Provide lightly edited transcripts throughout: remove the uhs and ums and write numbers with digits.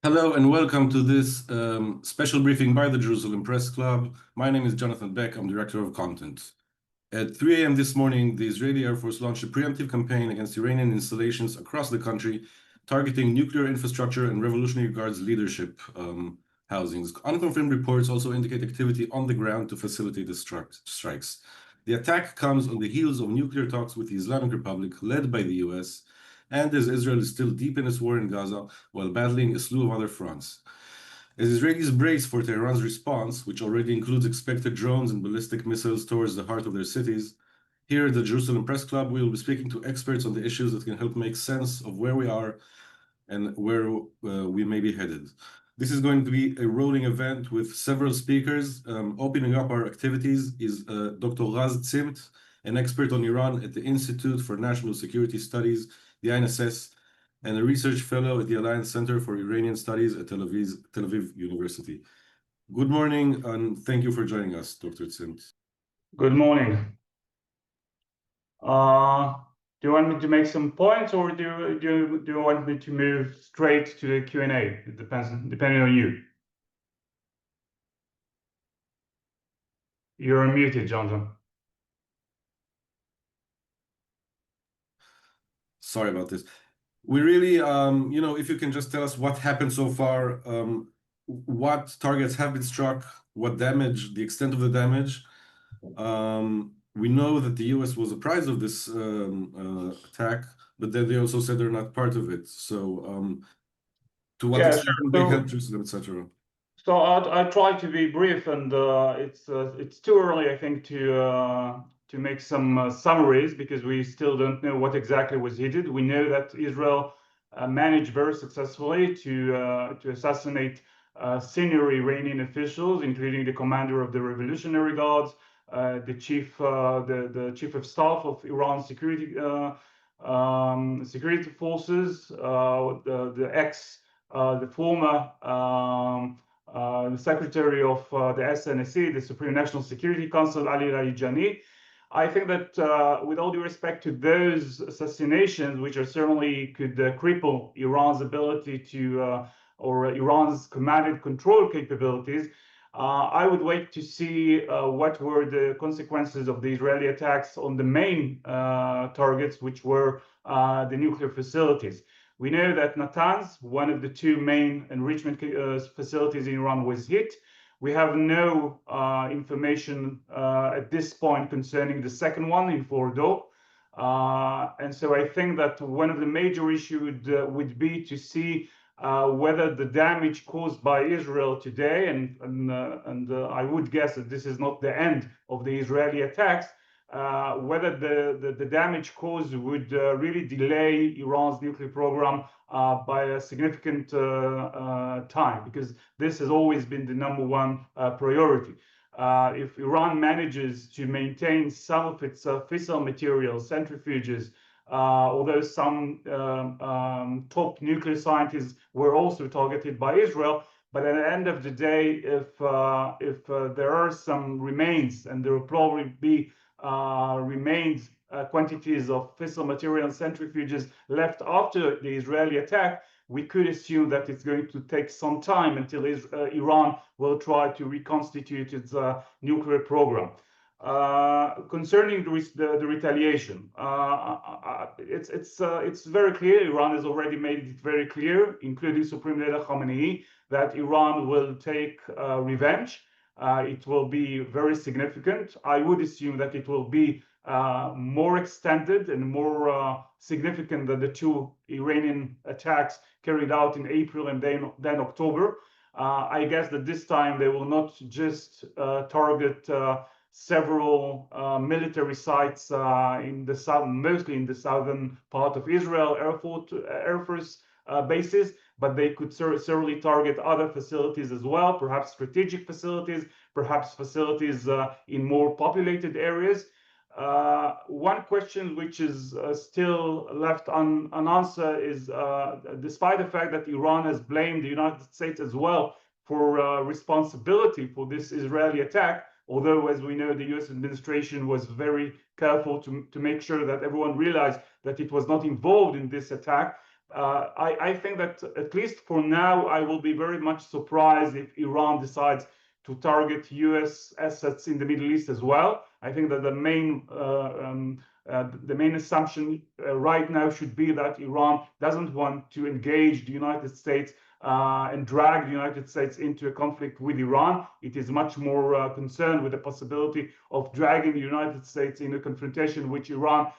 Hello and welcome to this special briefing by the Jerusalem Press Club. My name is Jonathan Beck. I'm Director of Content. At 3 a.m. this morning, the Israeli Air Force launched a preemptive campaign against Iranian installations across the country, targeting nuclear infrastructure and Revolutionary Guards leadership housings. Unconfirmed reports also indicate activity on the ground to facilitate the strikes. The attack comes on the heels of nuclear talks with the Islamic Republic, led by the US, and as Israel is still deep in its war in Gaza while battling a slew of other fronts. As Israelis brace for Tehran's response, which already includes expected drones and ballistic missiles towards the heart of their cities, here at the Jerusalem Press Club, we will be speaking to experts on the issues that can help make sense of where we are and where we may be headed. This is going to be a rolling event with several speakers. Opening up our activities is Dr. Zimmt, an expert on Iran at the Institute for National Security Studies, the IDSF, and a research fellow at the Alliance Center for Iranian Studies at Tel Aviv University. Good morning, and thank you for joining us, Dr. Zimmt. Good morning. Do you want me to make some points, or do you want me to move straight to the Q&A? It depends, depending on you. You're unmuted, Jonathan. Sorry about this. We really, if you can just tell us what happened so far, what targets have been struck, what damage, the extent of the damage. We know that the US was apprised of this attack, but then they also said they're not part of it. So to what extent will they help Jerusalem, etc.? So I try to be brief, and it's too early, I think, to make some summaries, because we still don't know what exactly was hit. We know that Israel managed very successfully to assassinate senior Iranian officials, including the commander of the Revolutionary Guards, the chief of staff of Iran's security forces, the former the secretary of the SNSC, the Supreme National Security Council, Ali Larijani. I think that with all due respect to those assassinations, which are certainly could cripple Iran's ability to, or Iran's command and control capabilities, I would wait to see what were the consequences of the Israeli attacks on the main targets, which were the nuclear facilities. We know that Natanz, one of the two main enrichment facilities in Iran, was hit. We have no information at this point concerning the second one in Fordo. And so I think that one of the major issues would be to see whether the damage caused by Israel today, and I would guess that this is not the end of the Israeli attacks, whether the damage caused would really delay Iran's nuclear program by a significant time, because this has always been the number one priority. If Iran manages to maintain some of its fissile materials, centrifuges, although some top nuclear scientists were also targeted by Israel, but at the end of the day, if there are some remains, and there will probably be remains quantities of fissile material and centrifuges left after the Israeli attack, we could assume that it's going to take some time until Iran will try to reconstitute its nuclear program. Concerning the retaliation, it's very clear. Iran has already made it very clear, including Supreme Leader Khamenei, that Iran will take revenge. It will be very significant. I would assume that it will be more extended and more significant than the two Iranian attacks carried out in April and then October. I guess that this time they will not just target several military sites in the south, mostly in the southern part of Israel, Air Force bases, but they could certainly target other facilities as well, perhaps strategic facilities, perhaps facilities in more populated areas. One question which is still left unanswered is, despite the fact that Iran has blamed the United States as well for responsibility for this Israeli attack, although, as we know, the US administration was very careful to make sure that everyone realized that it was not involved in this attack, I think that at least for now, I will be very much surprised if Iran decides to target US assets in the Middle East as well. I think that the main assumption right now should be that Iran doesn't want to engage the United States and drag the United States into a conflict with Iran. It is much more concerned with the possibility of dragging the United States in a confrontation with Iran,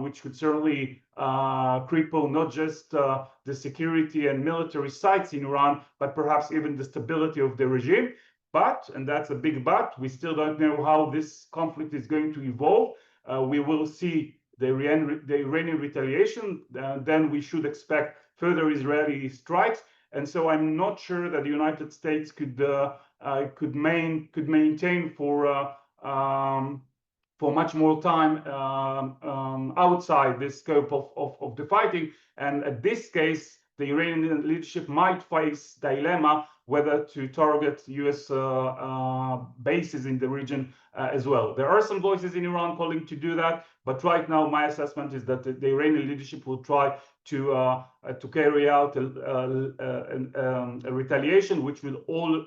which would certainly cripple not just the security and military sites in Iran, but perhaps even the stability of the regime. But, and that's a big but, we still don't know how this conflict is going to evolve. We will see the Iranian retaliation, then we should expect further Israeli strikes. And so I'm not sure that the United States could maintain for much more time outside the scope of the fighting. And at this case, the Iranian leadership might face dilemma whether to target US bases in the region as well. There are some voices in Iran calling to do that, but right now my assessment is that the Iranian leadership will try to carry out a retaliation which will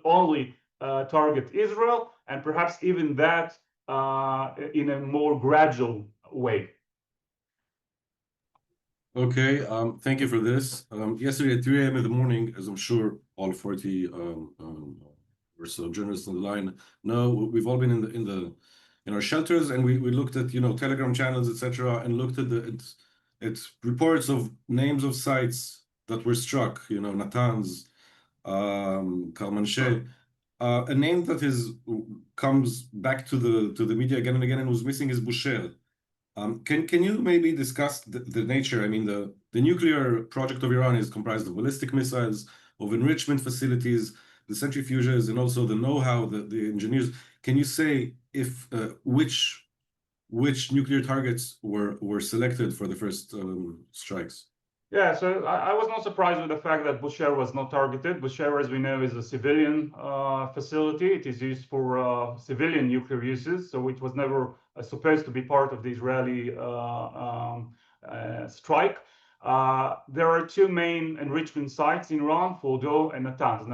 only target Israel, and perhaps even that in a more gradual way. Okay, thank you for this. Yesterday at 3 a.m. in the morning, as I'm sure all 40 or so journalists on the line know, we've all been in our shelters, and we looked at Telegram channels, etc., and looked at reports of names of sites that were struck. Natanz, Kalmansheh. A name that comes back to the media again and again and was missing is Bushehr. Can you maybe discuss the nature? I mean, the nuclear project of Iran is comprised of ballistic missiles, of enrichment facilities, the centrifuges, and also the know-how, the engineers. Can you say if which nuclear targets were selected for the first strikes? Yeah, so I was not surprised with the fact that Bushehr was not targeted. Bushehr, as we know, is a civilian facility. It is used for civilian nuclear uses, so it was never supposed to be part of the Israeli strike. There are two main enrichment sites in Iran, Fordo and Natanz.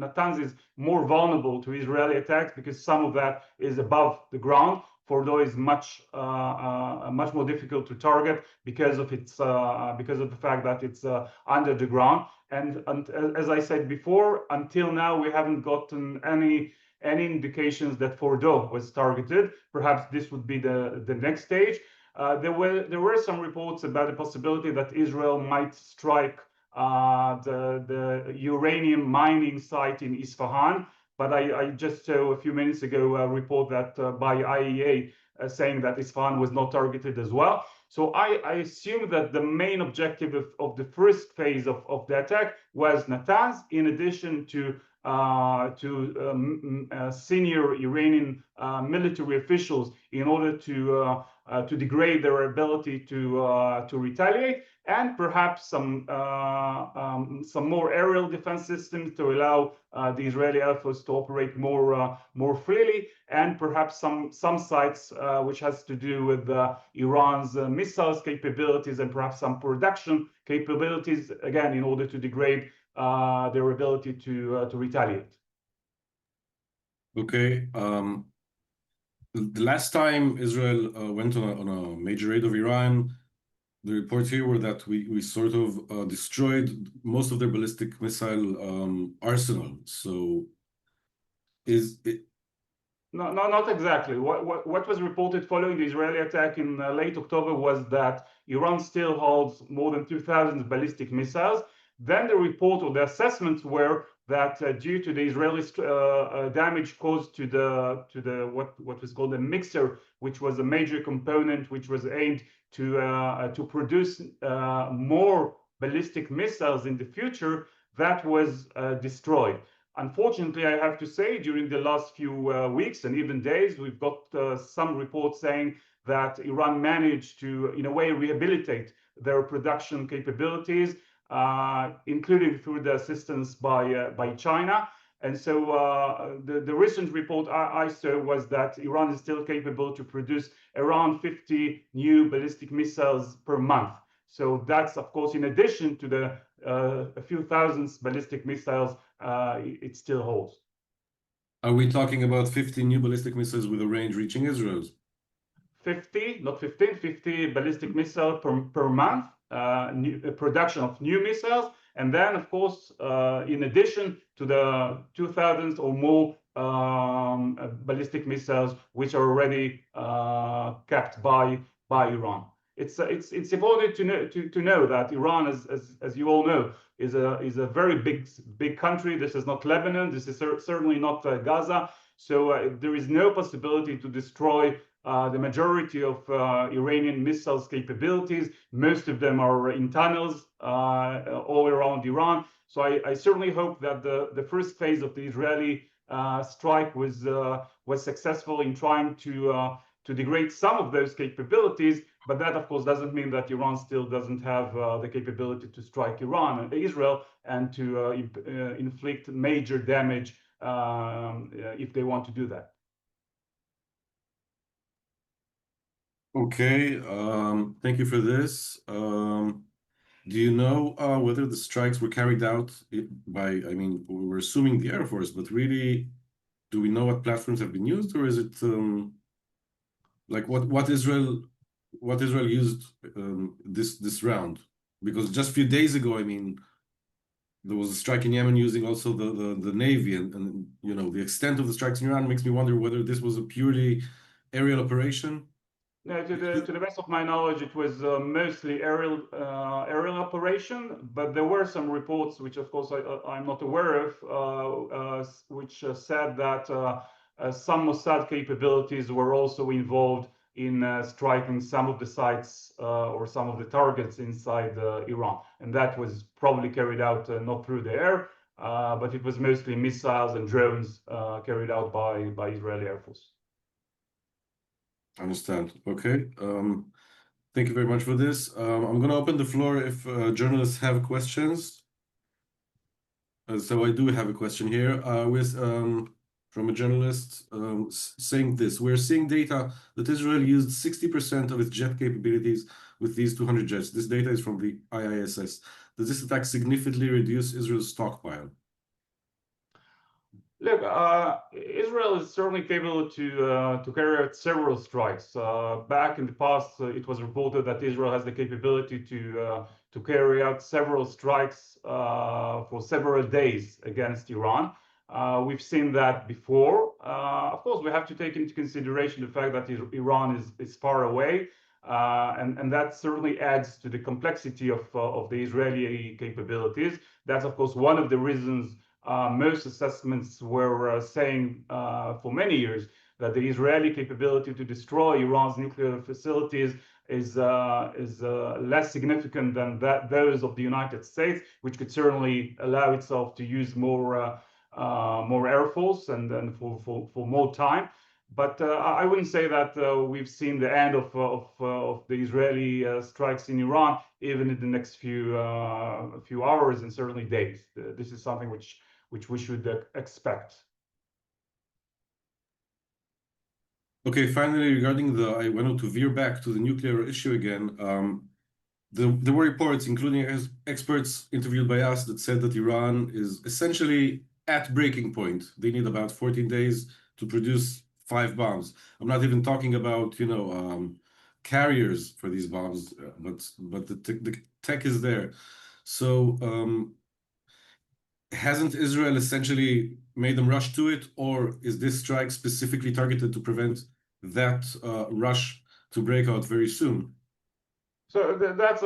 Natanz is more vulnerable to Israeli attacks because some of that is above the ground. Fordo is much more difficult to target because of the fact that it's under the ground. And as I said before, until now we haven't gotten any indications that Fordo was targeted. Perhaps this would be the next stage. There were some reports about the possibility that Israel might strike the uranium mining site in Isfahan. But I just saw a few minutes ago a report that by IEA saying that Isfahan was not targeted as well. So I assume that the main objective of the first phase of the attack was Natanz, in addition to senior Iranian military officials, in order to degrade their ability to retaliate, and perhaps some more aerial defense systems to allow the Israeli Air Force to operate more freely, and perhaps some sites which has to do with Iran's missiles capabilities, and perhaps some production capabilities, again, in order to degrade their ability to retaliate. Okay. The last time Israel went on a major raid of Iran, the reports here were that we sort of destroyed most of their ballistic missile arsenal. So is it? No, not exactly. What was reported following the Israeli attack in late October was that Iran still holds more than 2,000 ballistic missiles. Then the report or the assessments were that due to the Israeli damage caused to the what was called a mixer, which was a major component which was aimed to produce more ballistic missiles in the future, that was destroyed. Unfortunately, I have to say, during the last few weeks and even days, we've got some reports saying that Iran managed to, in a way, rehabilitate their production capabilities, including through the assistance by China. And so the recent report I saw was that Iran is still capable to produce around 50 new ballistic missiles per month. So that's, of course, in addition to the a few thousands ballistic missiles it still holds. Are we talking about 50 new ballistic missiles with a range reaching Israel's? 50, not 15, 50 ballistic missiles per month, production of new missiles. And then, of course, in addition to the 2,000 or more ballistic missiles, which are already kept by Iran. It's important to know that Iran, as you all know, is a very big country. This is not Lebanon. This is certainly not Gaza. So there is no possibility to destroy the majority of Iranian missiles capabilities. Most of them are in tunnels all around Iran. So I certainly hope that the first phase of the Israeli strike was successful in trying to degrade some of those capabilities. But that, of course, doesn't mean that Iran still doesn't have the capability to strike Iran and Israel and to inflict major damage if they want to do that. Okay, thank you for this. Do you know whether the strikes were carried out by, I mean, we're assuming the Air Force, but really, do we know what platforms have been used, or is it like what Israel used this round? Because just a few days ago, I mean, there was a strike in Yemen using also the Navy, and you know, the extent of the strikes in Iran makes me wonder whether this was a purely aerial operation. No, to the best of my knowledge, it was mostly aerial operation, but there were some reports, which of course I'm not aware of, which said that some Mossad capabilities were also involved in striking some of the sites or some of the targets inside Iran, and that was probably carried out not through the air, but it was mostly missiles and drones carried out by Israeli Air Force. I understand. Okay. Thank you very much for this. I'm going to open the floor if journalists have questions. So I do have a question here from a journalist saying this. We're seeing data that Israel used 60% of its jet capabilities with these 200 jets. This data is from the IDSF. Does this attack significantly reduce Israel's stockpile? Look, Israel is certainly capable to carry out several strikes. Back in the past, it was reported that Israel has the capability to carry out several strikes for several days against Iran. We've seen that before. Of course, we have to take into consideration the fact that Iran is far away, and that certainly adds to the complexity of the Israeli capabilities. That's, of course, one of the reasons most assessments were saying for many years that the Israeli capability to destroy Iran's nuclear facilities is less significant than those of the United States, which could certainly allow itself to use more air force and for more time. But I wouldn't say that we've seen the end of the Israeli strikes in Iran, even in the next few hours and certainly days. This is something which we should expect. Okay, finally, regarding I wanted to veer back to the nuclear issue again. There were reports, including experts interviewed by us, that said that Iran is essentially at breaking point. They need about 14 days to produce 5 bombs. I'm not even talking about, you know, carriers for these bombs, but the tech is there. So hasn't Israel essentially made them rush to it, or is this strike specifically targeted to prevent that rush to break out very soon? So that's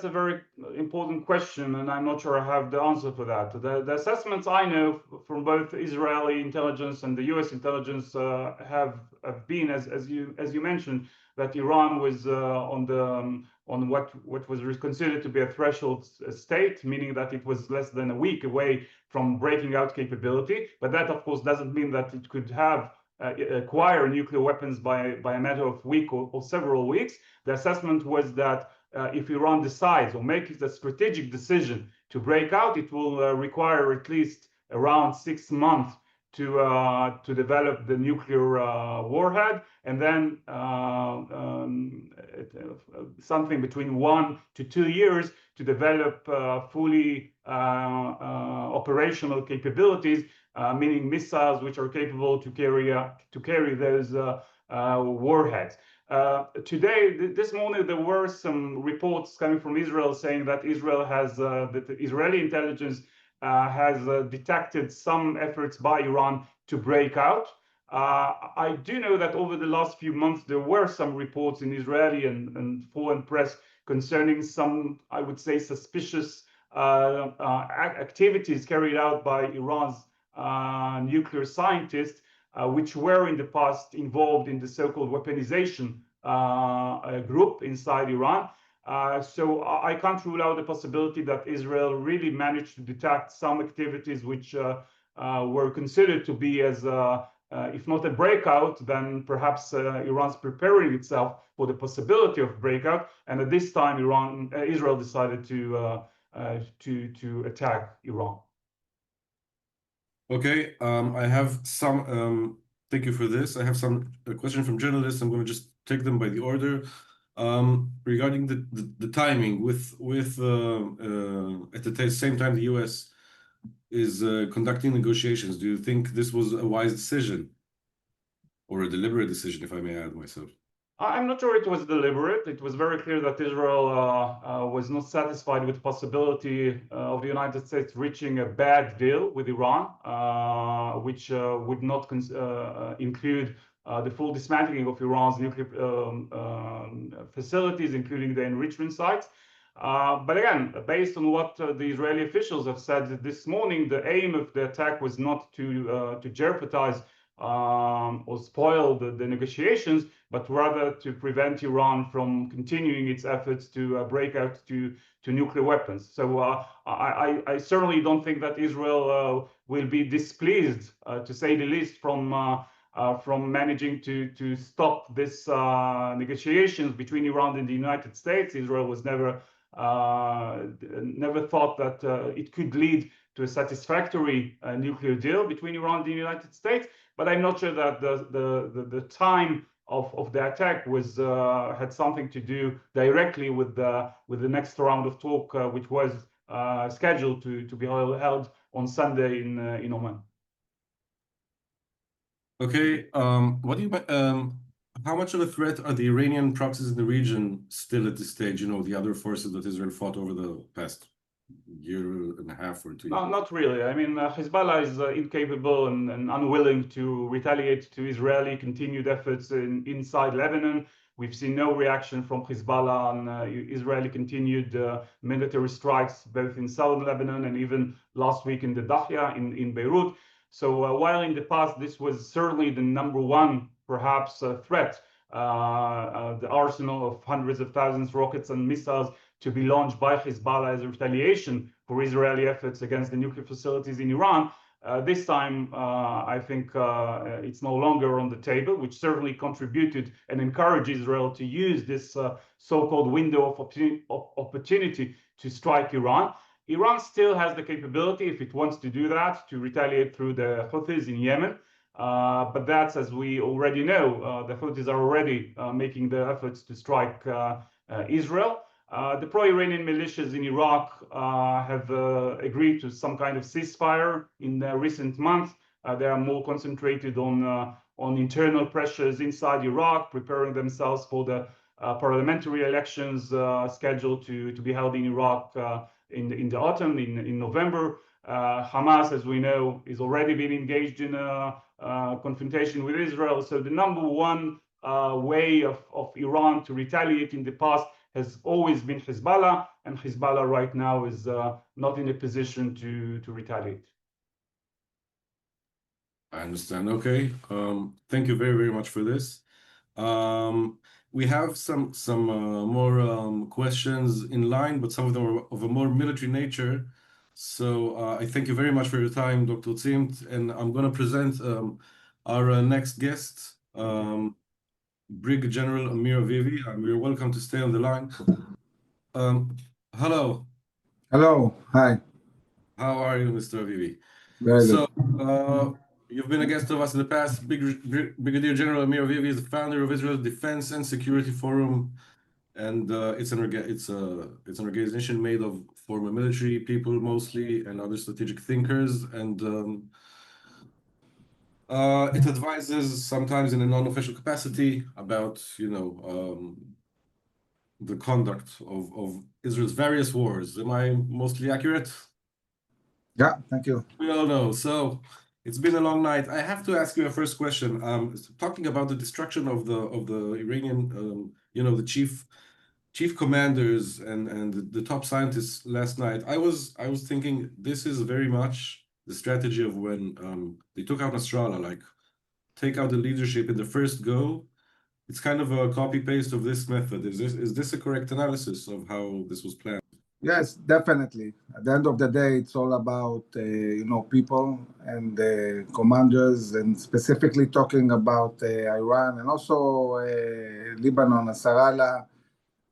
a very important question, and I'm not sure I have the answer for that. The assessments I know from both Israeli intelligence and the U.S. intelligence have been, as you mentioned, that Iran was on what was considered to be a threshold state, meaning that it was less than a week away from breaking out capability. But that, of course, doesn't mean that it could have acquire nuclear weapons by a matter of week or several weeks. The assessment was that if Iran decides or makes a strategic decision to break out, it will require at least around 6 months to develop the nuclear warhead, and then something between 1 to 2 years to develop fully operational capabilities, meaning missiles which are capable to carry those warheads. Today, this morning, there were some reports coming from Israel saying that that the Israeli intelligence has detected some efforts by Iran to break out. I do know that over the last few months, there were some reports in Israeli and foreign press concerning some, I would say, suspicious activities carried out by Iran's nuclear scientists, which were in the past involved in the so-called weaponization group inside Iran. So I can't rule out the possibility that Israel really managed to detect some activities which were considered to be as, if not a breakout, then perhaps Iran's preparing itself for the possibility of breakout. And at this time, Israel decided to attack Iran. Okay, I have some. Thank you for this. I have some questions from journalists. I'm going to just take them by the order. Regarding the timing, at the same time the U.S. is conducting negotiations, do you think this was a wise decision or a deliberate decision, if I may add myself? I'm not sure it was deliberate. It was very clear that Israel was not satisfied with the possibility of the United States reaching a bad deal with Iran, which would not include the full dismantling of Iran's nuclear facilities, including the enrichment sites. But again, based on what the Israeli officials have said this morning, the aim of the attack was not to jeopardize or spoil the negotiations, but rather to prevent Iran from continuing its efforts to break out to nuclear weapons. So I certainly don't think that Israel will be displeased, to say the least, from managing to stop this negotiations between Iran and the United States. Israel was never thought that it could lead to a satisfactory nuclear deal between Iran and the United States. But I'm not sure that the time of the attack was had something to do directly with the next round of talk, which was scheduled to be held on Sunday in Oman. Okay, what do you how much of a threat are the Iranian proxies in the region still at this stage? You know, the other forces that Israel fought over the past year and a half or 2 years? No, not really. I mean, Hezbollah is incapable and unwilling to retaliate to Israeli continued efforts inside Lebanon. We've seen no reaction from Hezbollah on Israeli continued military strikes, both in southern Lebanon and even last week in the Dahya in Beirut. So while in the past this was certainly the number one, perhaps, threat, the arsenal of hundreds of thousands of rockets and missiles to be launched by Hezbollah as a retaliation for Israeli efforts against the nuclear facilities in Iran, this time I think it's no longer on the table, which certainly contributed and encouraged Israel to use this so-called window of opportunity to strike Iran. Iran still has the capability, if it wants to do that, to retaliate through the Houthis in Yemen. But that's, as we already know, the Houthis are already making the efforts to strike Israel. The pro-Iranian militias in Iraq have agreed to some kind of ceasefire in the recent months. They are more concentrated on internal pressures inside Iraq, preparing themselves for the parliamentary elections scheduled to be held in Iraq in the autumn, in November. Hamas, as we know, is already been engaged in a confrontation with Israel. So the number one way of Iran to retaliate in the past has always been Hezbollah, and Hezbollah right now is not in a position to retaliate. I understand. Okay. Thank you very, very much for this. We have some more questions in line, but some of them are of a more military nature. So I thank you very much for your time, Dr. Zimmt, and I'm going to present our next guest, Brig General Amir Avivi. You're welcome to stay on the line. Hello. Hello. Hi. How are you, Mr. Avivi? Very good. So You've been a guest of us in the past. Brigadier General Amir Avivi is the founder of Israel's Defense and Security Forum, and it's an organization made of former military people mostly and other strategic thinkers, and it advises sometimes in a non-official capacity about the conduct of Israel's various wars. Am I mostly accurate? Yeah, thank you. We all know. So it's been a long night. I have to ask you a first question. Talking about the destruction of the Iranian, the chief commanders and the top scientists last night. I was thinking this is very much the strategy of when they took out Nasrallah, like take out the leadership in the first go. It's kind of a copy paste of this method. Is this a correct analysis of how this was planned? Yes, definitely. At the end of the day, it's all about people and commanders, and specifically talking about Iran and also Lebanon, Nasrallah.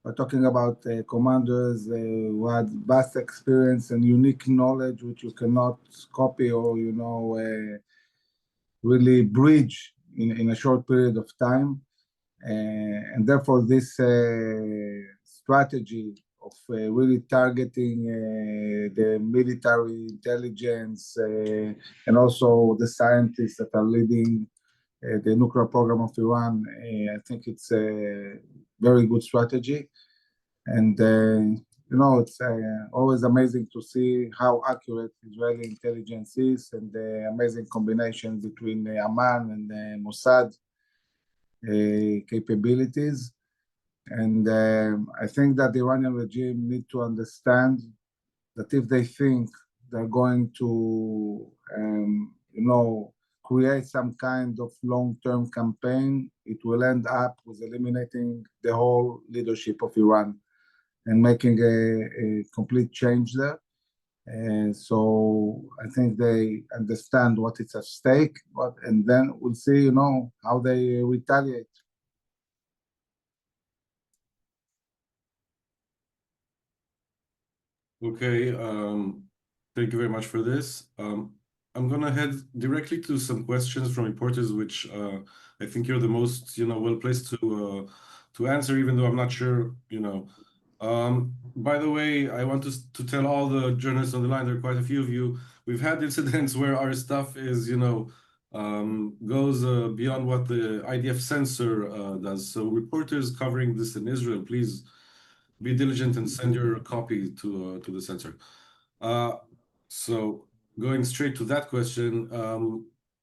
We're talking about commanders who had vast experience and unique knowledge, which you cannot copy or really bridge in a short period of time, and therefore this strategy of really targeting the military intelligence and also the scientists that are leading the nuclear program of Iran. I think it's a very good strategy. And, it's always amazing to see how accurate Israeli intelligence is and the amazing combination between Amman and Mossad capabilities. And I think that the Iranian regime need to understand that if they think they're going to, create some kind of long-term campaign, it will end up with eliminating the whole leadership of Iran and making a complete change there. And so I think they understand what is at stake, and then we'll see, how they retaliate. Okay, thank you very much for this. I'm gonna head directly to some questions from reporters, which I think you're the most, well placed to answer, even though I'm not sure, By the way, I want to tell all the journalists on the line, there are quite a few of you. We've had incidents where our stuff is, goes beyond what the IDF censor does. So reporters covering this in Israel, please be diligent and send your copy to the censor. So going straight to that question,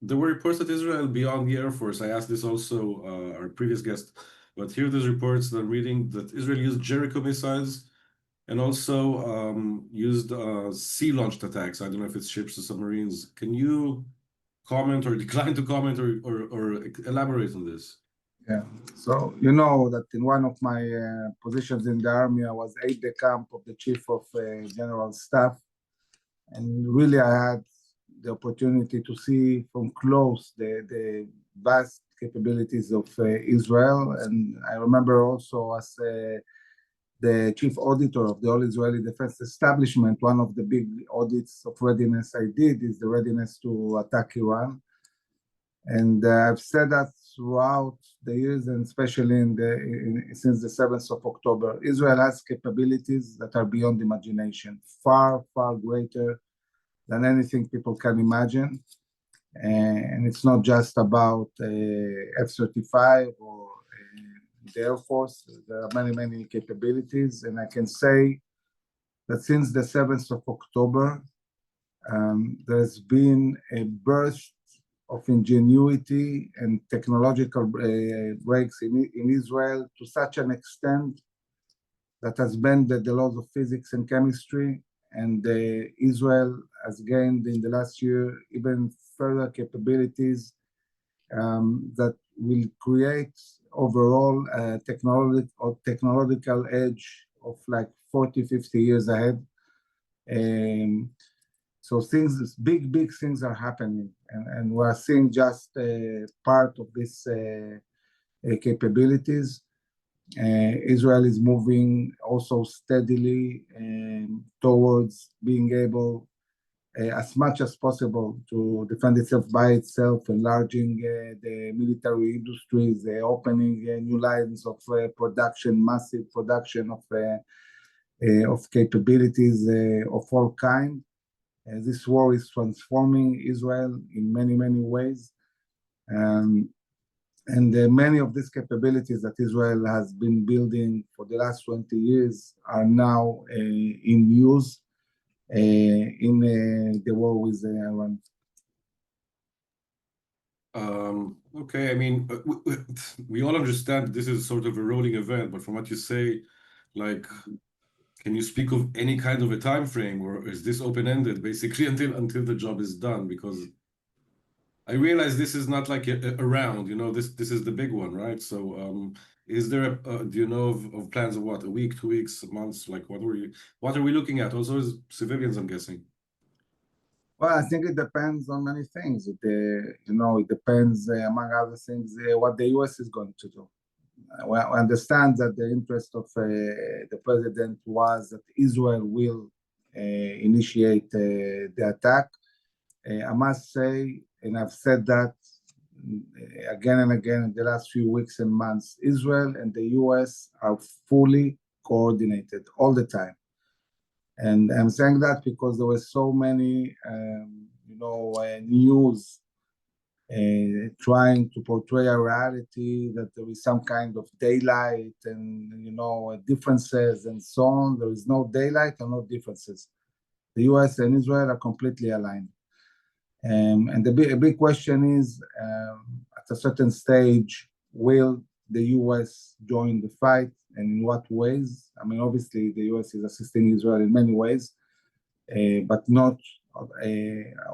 there were reports that Israel beyond the Air Force. I asked this also our previous guest, but here there's reports that I'm reading that Israel used Jericho missiles and also used sea-launched attacks. I don't know if it's ships or submarines. Can you comment or decline to comment or elaborate on this? Yeah, so you know that in one of my positions in the army, I was aide-de-camp of the chief of general staff, and really I had the opportunity to see from close the vast capabilities of Israel. And I remember also as the chief auditor of the All Israeli Defense Establishment, one of the big audits of readiness I did is the readiness to attack Iran. And I've said that throughout the years, and especially since the 7th of October, Israel has capabilities that are beyond imagination, far, far greater than anything people can imagine. And it's not just about F-35 or the Air Force. There are many, many capabilities. And I can say that since the 7th of October, there's been a burst of ingenuity and technological breaks in Israel to such an extent that has bended the laws of physics and chemistry. And Israel has gained in the last year even further capabilities that will create overall technological edge of like 40, 50 years ahead. So big things are happening, and we're seeing just part of this capabilities. Israel is moving also steadily towards being able as much as possible to defend itself by itself, enlarging the military industries, opening new lines of production, massive production of capabilities of all kinds. This war is transforming Israel in many, many ways. And many of these capabilities that Israel has been building for the last 20 years are now in use in the war with Iran. Okay, I mean, we all understand this is sort of a rolling event, but from what you say, like, can you speak of any kind of a time frame, or is this open-ended basically until the job is done? Because I realize this is not like a round, you know, this is the big one, right? So is there do you know of plans of what, a week, 2 weeks, months? Like what are we looking at? Also as civilians, I'm guessing. Well, I think it depends on many things. It depends, among other things, what the US is going to do. Well, I understand that the interest of the president was that Israel will initiate the attack. I must say, and I've said that again and again in the last few weeks and months, Israel and the US are fully coordinated all the time. And I'm saying that because there were so many, news trying to portray a reality that there is some kind of daylight and, differences and so on. There is no daylight and no differences. The US and Israel are completely aligned. And the big question is, at a certain stage, will the US join the fight, and in what ways? I mean, obviously, the US is assisting Israel in many ways, but not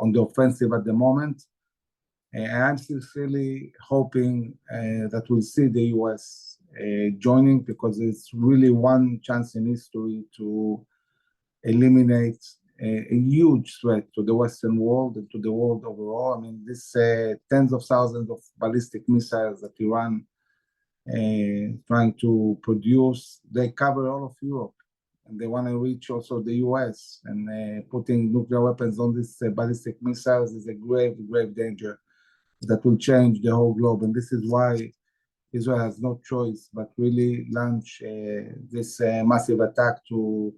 on the offensive at the moment. I'm sincerely hoping that we'll see the US joining, because it's really one chance in history to eliminate a huge threat to the Western world and to the world overall. I mean, this tens of thousands of ballistic missiles that Iran trying to produce, they cover all of Europe, and they want to reach also the US, and putting nuclear weapons on these ballistic missiles is a grave, grave danger that will change the whole globe. And this is why Israel has no choice but really launch this massive attack to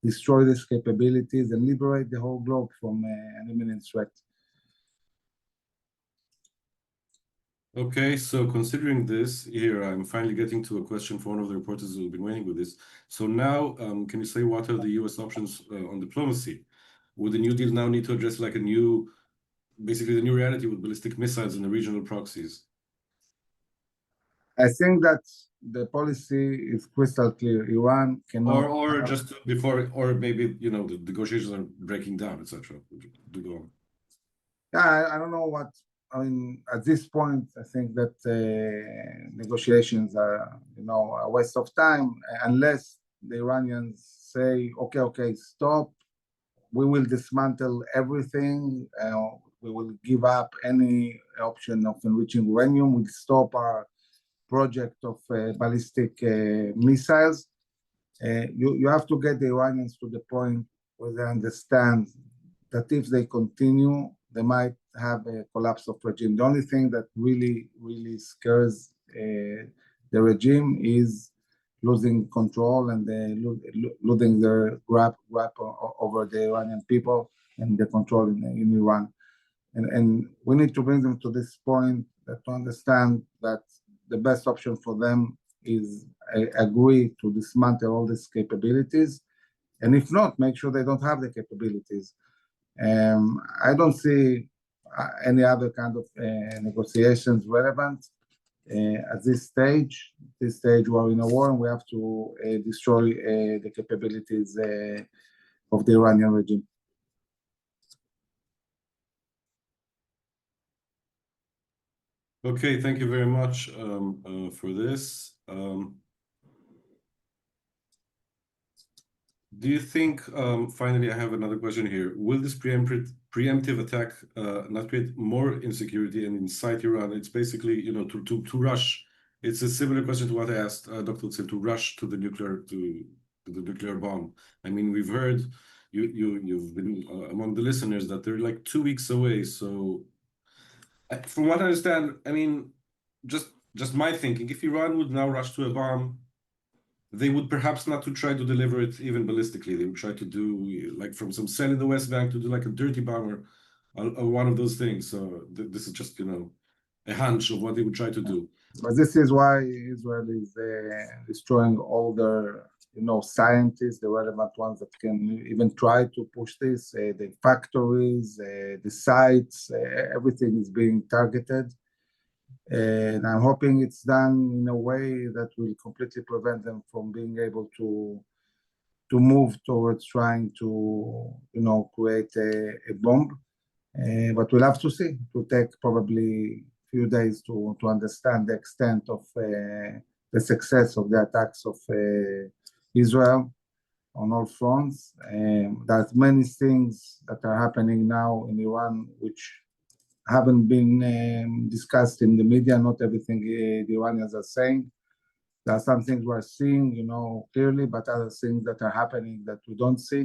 destroy these capabilities and liberate the whole globe from an imminent threat. Okay, so considering this here, I'm finally getting to a question for one of the reporters who have been waiting with this. So now, can you say what are the US options on diplomacy? Would the New Deal now need to address like basically the new reality with ballistic missiles and the regional proxies? I think that the policy is crystal clear. Iran cannot. Or just before, or maybe the negotiations are breaking down, etc. Do go on. Yeah, I don't know what. I mean, at this point, I think that negotiations are, a waste of time unless the Iranians say, okay, stop. We will dismantle everything. We will give up any option of enriching uranium. We'll stop our project of ballistic missiles. You have to get the Iranians to the point where they understand that if they continue, they might have a collapse of regime. The only thing that really, really scares the regime is losing control and losing their grip over the Iranian people and the control in Iran. And we need to bring them to this point to understand that the best option for them is agree to dismantle all these capabilities. And if not, make sure they don't have the capabilities. I don't see any other kind of negotiations relevant at this stage. This stage, we are in a war, and we have to destroy the capabilities of the Iranian regime. Okay, thank you very much for this. Do you think, finally, I have another question here. Will this preemptive attack not create more insecurity and incite Iran? It's basically, to rush. It's a similar question to what I asked Dr. Zimmt, to rush to the nuclear bomb. I mean, we've heard, you've been among the listeners, that they're like 2 weeks away. So from what I understand, I mean, just my thinking, if Iran would now rush to a bomb, they would perhaps not to try to deliver it even ballistically. They would try to do like from some cell in the West Bank to do like a dirty bomber or one of those things. So this is just, a hunch of what they would try to do. But this is why Israel is destroying all their, scientists, the relevant ones that can even try to push this, the factories, the sites, everything is being targeted. And I'm hoping it's done in a way that will completely prevent them from being able to move towards trying to, create a bomb. But we'll have to see. It will take probably a few days to understand the extent of the success of the attacks of Israel on all fronts. There's many things that are happening now in Iran which haven't been discussed in the media. Not everything the Iranians are saying. There are some things we're seeing, clearly, but other things that are happening that we don't see.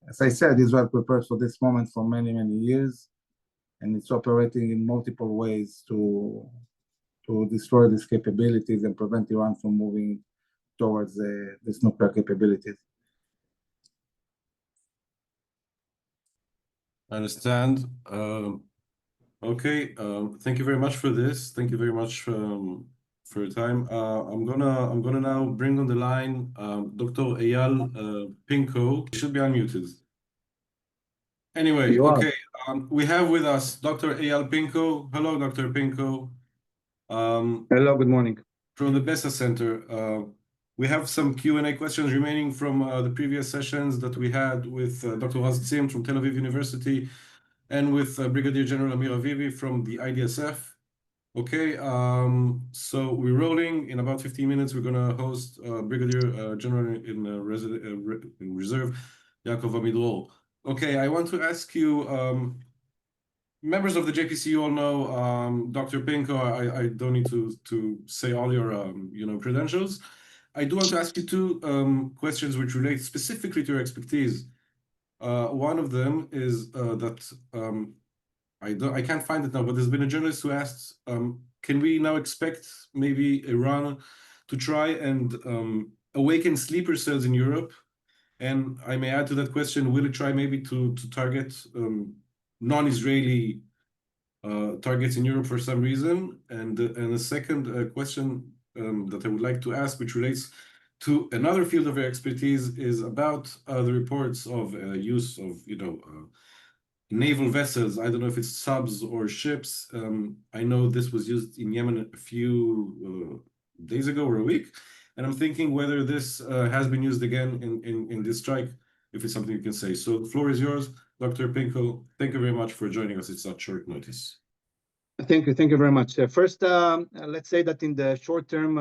As I said, Israel prepared for this moment for many, many years, and it's operating in multiple ways to destroy these capabilities and prevent Iran from moving towards these nuclear capabilities. I understand. Okay. Thank you very much for this. Thank you very much for your time. I'm gonna now bring on the line Dr. Eyal Pinko. He should be unmuted. Anyway, okay. We have with us Dr. Eyal Pinko. Hello, Dr. Pinko. Hello, good morning. From the Begin-Sadat Center. We have some Q&A questions remaining from the previous sessions that we had with Dr. Zimmt from Tel Aviv University and with Brigadier General Amir Avivi from the IDSF. Okay, so we're rolling. In about 15 minutes, we're going to host Brigadier General in Reserve, Yaakov Amidror. Okay, I want to ask you, members of the JPC, you all know Dr. Pinko. I don't need to say all your credentials. I do want to ask you two questions which relate specifically to your expertise. One of them is that I can't find it now, but there's been a journalist who asked, can we now expect maybe Iran to try and awaken sleeper cells in Europe? And I may add to that question, will it try maybe to target non-Israeli targets in Europe for some reason? And the second question that I would like to ask, which relates to another field of your expertise, is about the reports of use of naval vessels. I don't know if it's subs or ships. I know this was used in Yemen a few days ago or a week, and I'm thinking whether this has been used again in this strike, if it's something you can say. So the floor is yours, Dr. Pinko. Thank you very much for joining us at such short notice. Thank you very much. First, let's say that in the short term,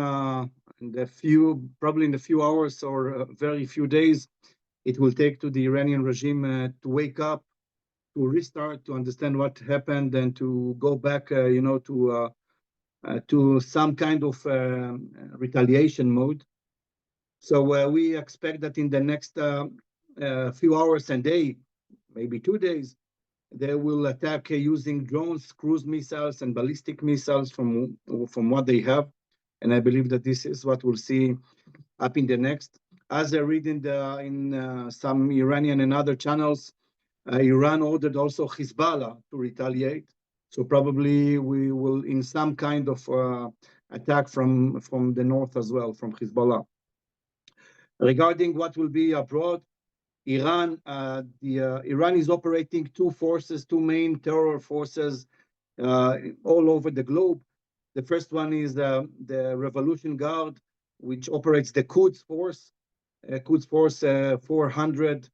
probably in the few hours or very few days, it will take to the Iranian regime to wake up, to restart, to understand what happened, and to go back, to some kind of retaliation mode. So we expect that in the next few hours and day, maybe 2 days, they will attack using drones, cruise missiles, and ballistic missiles from what they have. And I believe that this is what we'll see up in the next. As I read in some Iranian and other channels, Iran ordered also Hezbollah to retaliate. So probably we will in some kind of attack from the north as well, from Hezbollah. Regarding what will be abroad, Iran is operating two main terror forces all over the globe. The first one is the Revolution Guard, which operates the Quds Force, 400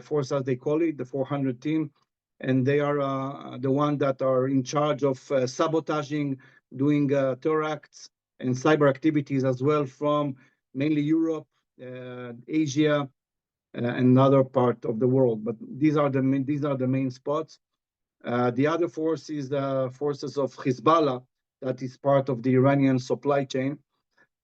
force, as they call it, the 400 team. And they are the one that are in charge of sabotaging, doing terror acts and cyber activities as well from mainly Europe, Asia, and other part of the world. But these are the main spots. The other force is the forces of Hezbollah, that is part of the Iranian supply chain.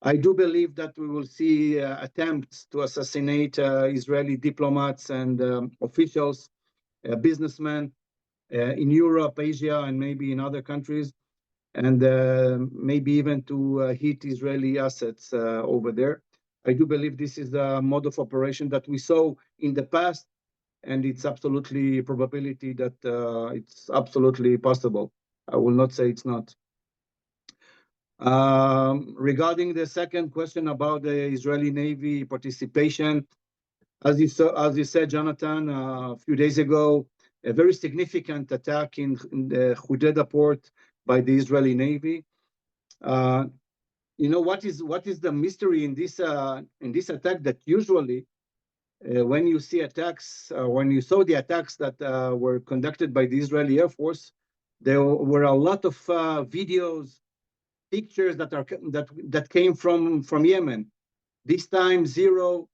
I do believe that we will see attempts to assassinate Israeli diplomats and officials, businessmen in Europe, Asia, and maybe in other countries, and maybe even to hit Israeli assets over there. I do believe this is the mode of operation that we saw in the past, and it's absolutely probability that it's absolutely possible. I will not say it's not. Regarding the second question about the Israeli Navy participation, as you said, Jonathan, a few days ago, a very significant attack in the Hudeda port by the Israeli Navy. You know what is the mystery in this attack? That usually, when you see attacks, when you saw the attacks that were conducted by the Israeli Air Force, there were a lot of videos, pictures that came from Yemen. This time, zero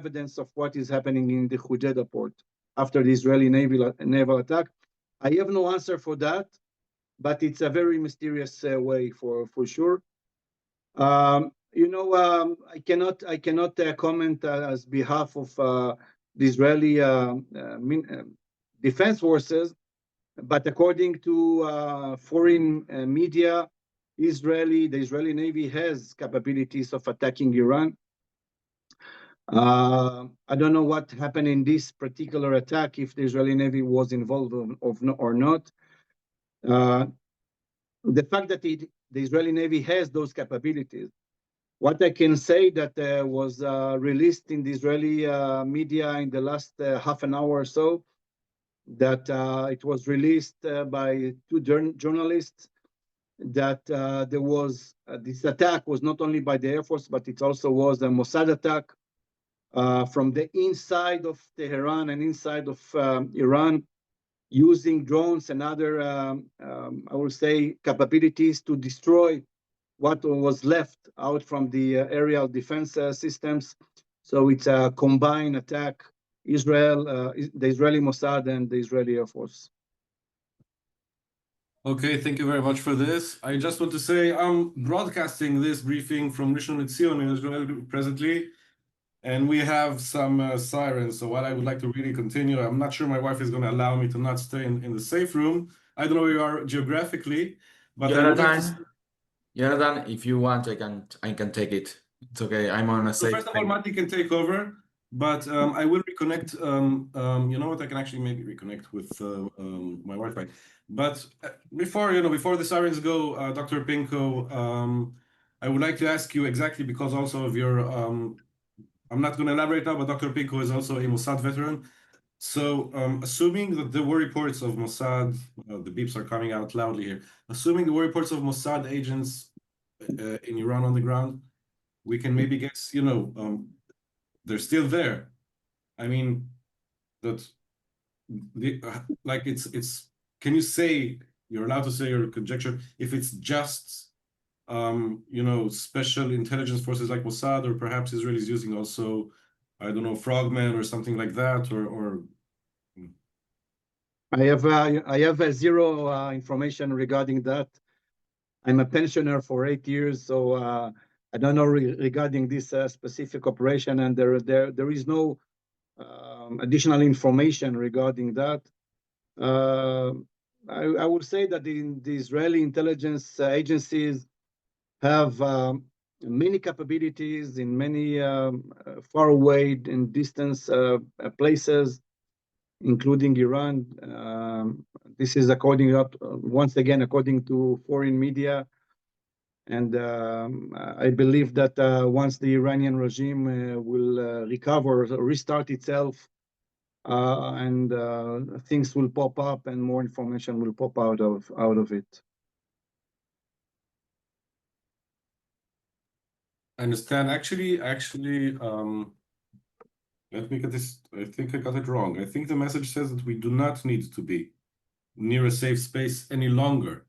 evidence of what is happening in the Hudeda port after the Israeli naval attack. I have no answer for that, but it's a very mysterious way for sure. You know, I cannot comment as behalf of the Israeli defense forces, but according to foreign media, the Israeli Navy has capabilities of attacking Iran. I don't know what happened in this particular attack, if the Israeli Navy was involved or not. The fact that the Israeli Navy has those capabilities, what I can say that was released in the Israeli media in the last half an hour or so, that it was released by two journalists, that there was this attack was not only by the Air Force, but it also was a Mossad attack from the inside of Tehran and inside of Iran, using drones and other, I will say, capabilities to destroy what was left out from the aerial defense systems. So it's a combined attack, the Israeli Mossad and the Israeli Air Force. Okay, thank you very much for this. I just want to say I'm broadcasting this briefing from Rishon LeZion in Israel presently, and we have some sirens. So what I would like to really continue, I'm not sure my wife is going to allow me to not stay in the safe room. I don't know where you are geographically, but Jonathan, if you want, I can take it. It's okay. I'm on a so safe. first of all, Mati can take over, but I will reconnect. You know what? I can actually maybe reconnect with my Wi-Fi. But before the sirens go, Dr. Pinko, I would like to ask you exactly because also of your. I'm not going to elaborate now, but Dr. Pinko is also a Mossad veteran. So, assuming that there were reports of Mossad, the beeps are coming out loudly here. Assuming there were reports of Mossad agents in Iran on the ground, we can maybe guess, they're still there. I mean, that like it's. Can you say you're allowed to say your conjecture if it's just, special intelligence forces like Mossad, or perhaps Israel is using also, I don't know, frogmen or something like that, or. I have zero information regarding that. I'm a pensioner for 8 years, so I don't know regarding this specific operation, and there is no additional information regarding that. I would say that the Israeli intelligence agencies have many capabilities in many far away and distance places, including Iran. This is once again according to foreign media, and I believe that once the Iranian regime will recover, restart itself, and things will pop up and more information will pop out of it. I understand. Actually, let me get this. I think I got it wrong. I think the message says that we do not need to be near a safe space any longer.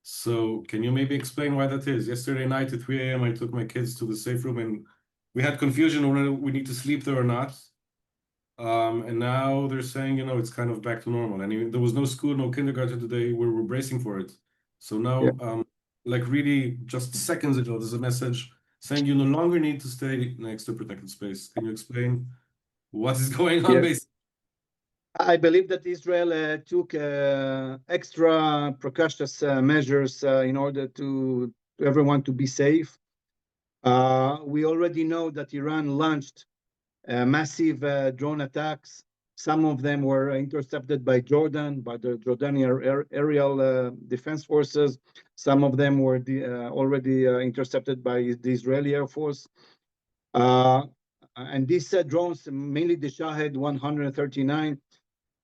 So can you maybe explain why that is? Yesterday night at 3 a.m., I took my kids to the safe room and we had confusion whether we need to sleep there or not. And now they're saying, it's kind of back to normal. And there was no school, no kindergarten today. We're bracing for it. So now, like really just seconds ago, there's a message saying you no longer need to stay next to protected space. Can you explain what is going on, Yes. basically? I believe that Israel took extra precautionary measures in order to everyone to be safe. We already know that Iran launched massive drone attacks. Some of them were intercepted by Jordan, by the Jordanian aerial defense forces. Some of them were already intercepted by the Israeli Air Force. And these drones, mainly the Shahed 139,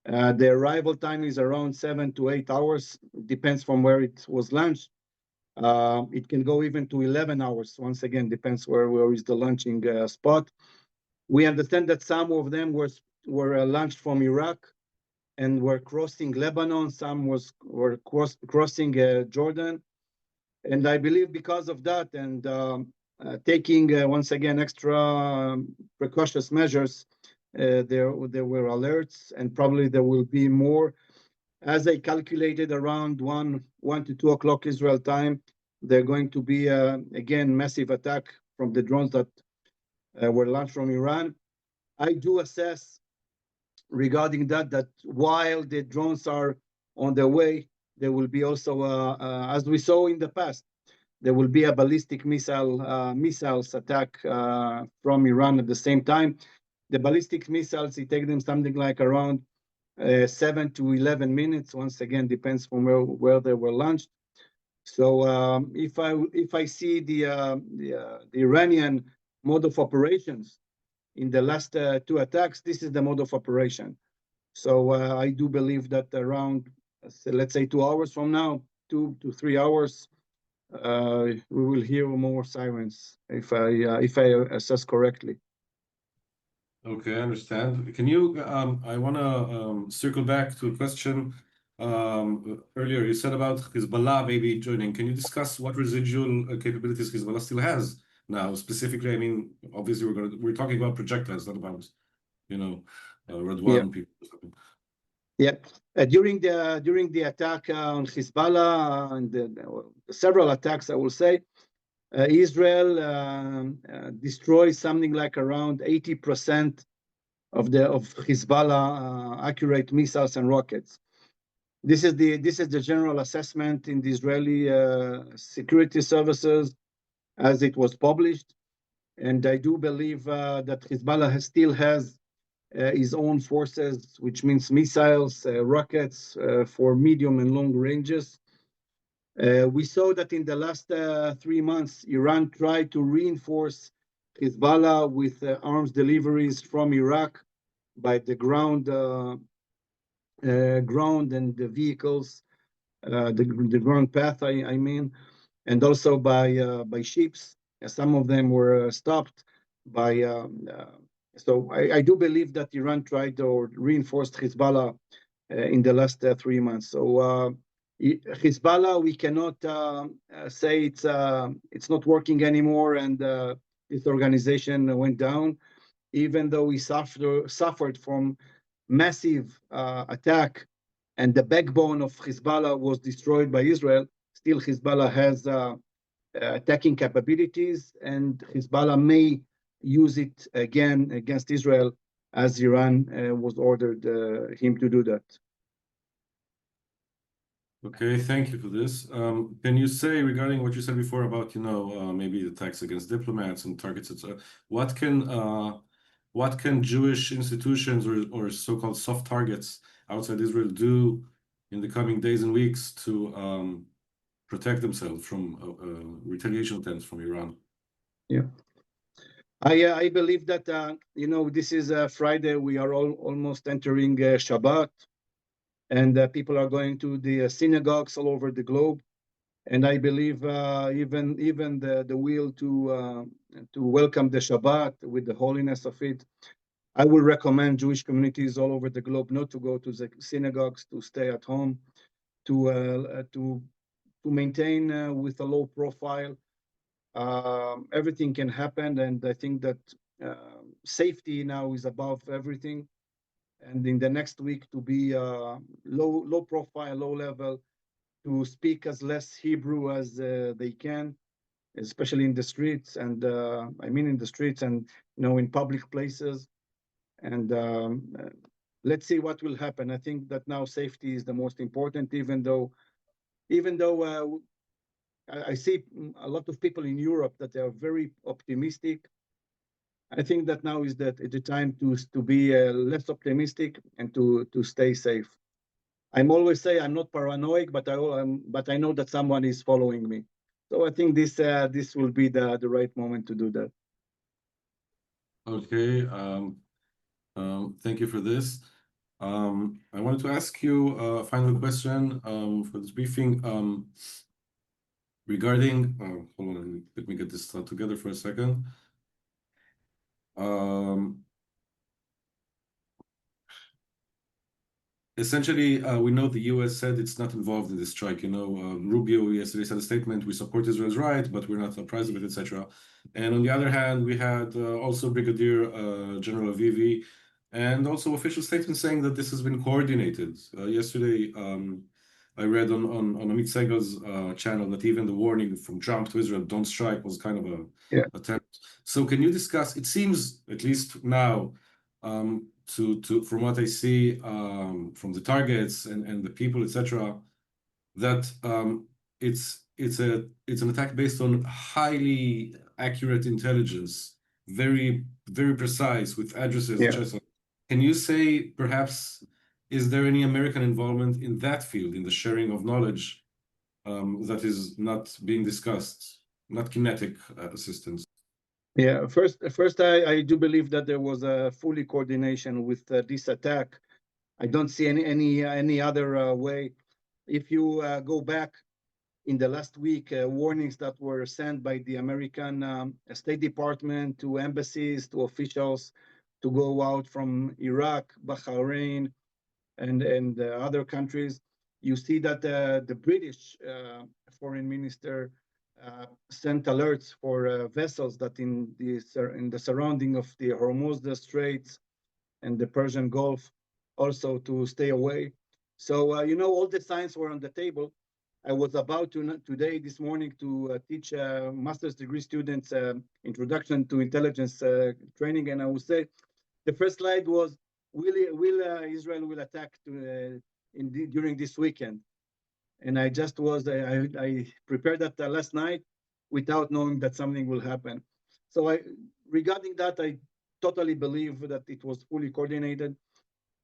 the arrival time is around 7 to 8 hours, depends from where it was launched. It can go even to 11 hours. Once again, depends where is the launching spot. We understand that some of them were launched from Iraq and were crossing Lebanon. Some were crossing Jordan. And I believe because of that and taking, once again, extra precautionary measures, there were alerts, and probably there will be more. As I calculated, around 1 to 2 o'clock Israel time, there going to be, again, massive attack from the drones that were launched from Iran. I do assess regarding that while the drones are on their way, there will be also, as we saw in the past, there will be a ballistic missiles attack from Iran at the same time. The ballistic missiles, it takes them something like around 7 to 11 minutes. Once again, depends from where they were launched. So if I see the Iranian mode of operations in the last 2 attacks, this is the mode of operation. So I do believe that around, let's say 2 hours from now, 2 to 3 hours, we will hear more sirens if I assess correctly. Okay, I understand. Can you, I want to circle back to a question earlier you said about Hezbollah maybe joining. Can you discuss what residual capabilities Hezbollah still has now? Specifically, I mean, obviously we're talking about projectiles, not about, Red One people or something. Yeah, during the attack on Hezbollah and several attacks, I will say, Israel destroyed something like around 80% of Hezbollah accurate missiles and rockets. This is the general assessment in the Israeli security services as it was published, and I do believe that Hezbollah still has his own forces, which means missiles, rockets for medium and long ranges. We saw that in the last 3 months, Iran tried to reinforce Hezbollah with arms deliveries from Iraq by the ground and the vehicles, the ground path, I mean, and also by ships. Some of them were stopped by. So I do believe that Iran tried or reinforced Hezbollah in the last 3 months. So Hezbollah, we cannot say it's not working anymore, and this organization went down, even though we suffered from massive attack, and the backbone of Hezbollah was destroyed by Israel. Still, Hezbollah has attacking capabilities, and Hezbollah may use it again against Israel, as Iran was ordered him to do that. Okay, thank you for this. Can you say regarding what you said before about, maybe the attacks against diplomats and targets, etc., what can Jewish institutions or so-called soft targets outside Israel do in the coming days and weeks to protect themselves from retaliation attempts from Iran? Yeah. I believe that, this is Friday. We are almost entering Shabbat, and people are going to the synagogues all over the globe. And I believe even the will to welcome the Shabbat with the holiness of it, I will recommend Jewish communities all over the globe not to go to the synagogues, to stay at home, to maintain with a low profile. Everything can happen, and I think that safety now is above everything. And in the next week, to be low profile, low level, to speak as less Hebrew as they can, especially in the streets, and in the streets and in public places. And let's see what will happen. I think that now safety is the most important, even though I see a lot of people in Europe that are very optimistic. I think that now is the time to be less optimistic and to stay safe. I'm always say I'm not paranoid, but I know that someone is following me. So I think this will be the right moment to do that. Okay. Thank you for this. I wanted to ask you a final question for this briefing regarding. Hold on, let me get this together for a second. Essentially, we know the U.S. said it's not involved in this strike. Rubio yesterday said a statement: "We support Israel's right, but we're not surprised of it, etc." And on the other hand, we had also Brigadier General Avivi, and also official statements saying that this has been coordinated. Yesterday, I read on Amit Segal's channel that even the warning from Trump to Israel, "Don't strike," was kind of a attempt. So, can you discuss? It seems, at least now, from what I see from the targets and the people, etc., that it's an attack based on highly accurate intelligence, very very precise with addresses, etc. Can you say perhaps is there any American involvement in that field, in the sharing of knowledge that is not being discussed, not kinetic assistance? Yeah, first, I do believe that there was a fully coordination with this attack. I don't see any other way. If you go back in the last week, warnings that were sent by the American State Department to embassies, to officials, to go out from Iraq, Bahrain, and other countries. You see that the British foreign minister sent alerts for vessels that in the surrounding of the Hormuz Straits and the Persian Gulf also to stay away. So all the signs were on the table. I was about to this morning to teach master's degree students introduction to intelligence training, and I would say the first slide was will Israel will attack during this weekend. And I just I prepared that last night without knowing that something will happen. So regarding that, I totally believe that it was fully coordinated.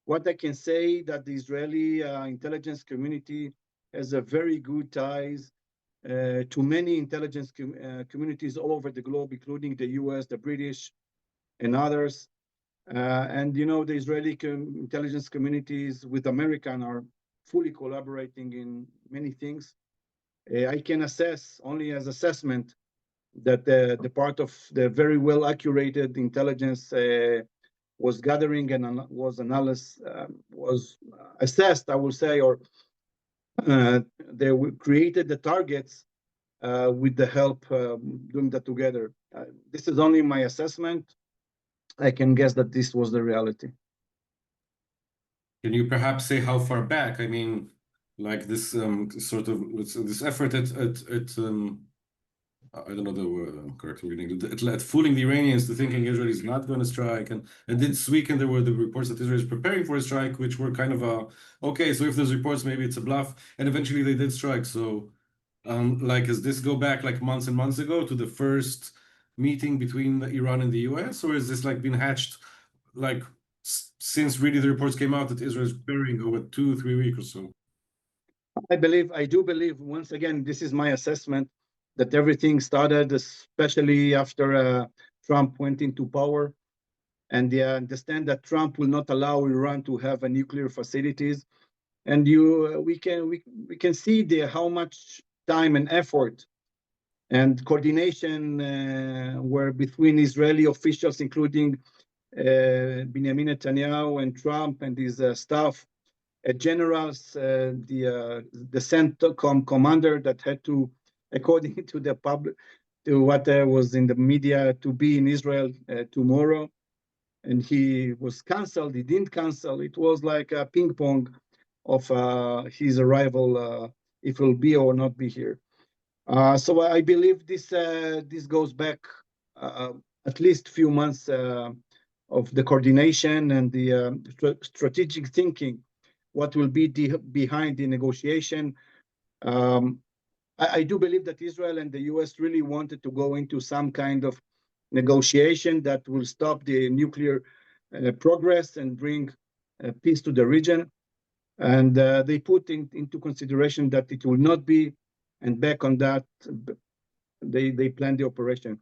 What I can say that the Israeli intelligence community has a very good ties to many intelligence communities all over the globe, including the US, the British, and others. And the Israeli intelligence communities with American are fully collaborating in many things. I can assess only as assessment that the part of the very well accurated intelligence was gathering and was analyzed, was assessed, I will say, or they created the targets with the help doing that together. This is only my assessment. I can guess that this was the reality. Can you perhaps say how far back? I mean, like this sort of this effort at I don't know the word, correct reading, at fooling the Iranians to thinking Israel is not going to strike, and this weekend there were the reports that Israel is preparing for a strike, which were kind of okay. So if there's reports, maybe it's a bluff, and eventually they did strike. So, like, does this go back like months and months ago to the first meeting between Iran and the US, or is this like been hatched like since really the reports came out that Israel is preparing over 2-3 weeks or so? I do believe, once again, this is my assessment, that everything started, especially after Trump went into power. And they understand that Trump will not allow Iran to have a nuclear facilities. And we can see how much time and effort and coordination were between Israeli officials, including Benjamin Netanyahu and Trump and his staff, generals, the CENTCOM commander that had to, according to the public, to what was in the media, to be in Israel tomorrow, and he was canceled. He didn't cancel. It was like a ping pong of his arrival, if he'll be or not be here. So I believe this goes back at least few months of the coordination and the strategic thinking, what will be behind the negotiation. I do believe that Israel and the US really wanted to go into some kind of negotiation that will stop the nuclear progress and bring peace to the region. And they put into consideration that it will not be, and back on that, they planned the operation.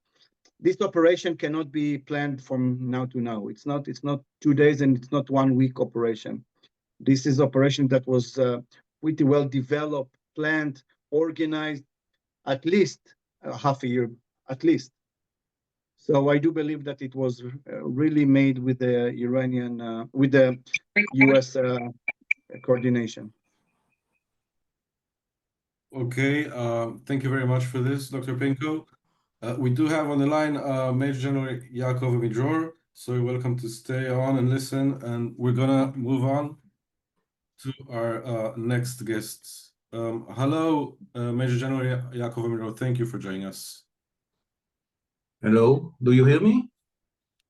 This operation cannot be planned from now to now. It's not 2 days and it's not 1 week operation. This is operation that was pretty well developed, planned, organized, at least half a year, at least. So I do believe that it was really made with the Iranian, with the US coordination. Okay, thank you very much for this, Dr. Pinko. We do have on the line Major General Yaakov Amidror, so you're welcome to stay on and listen, and we're gonna move on to our next guests. Hello, Major General Yaakov Amidror, thank you for joining us. Hello, do you hear me?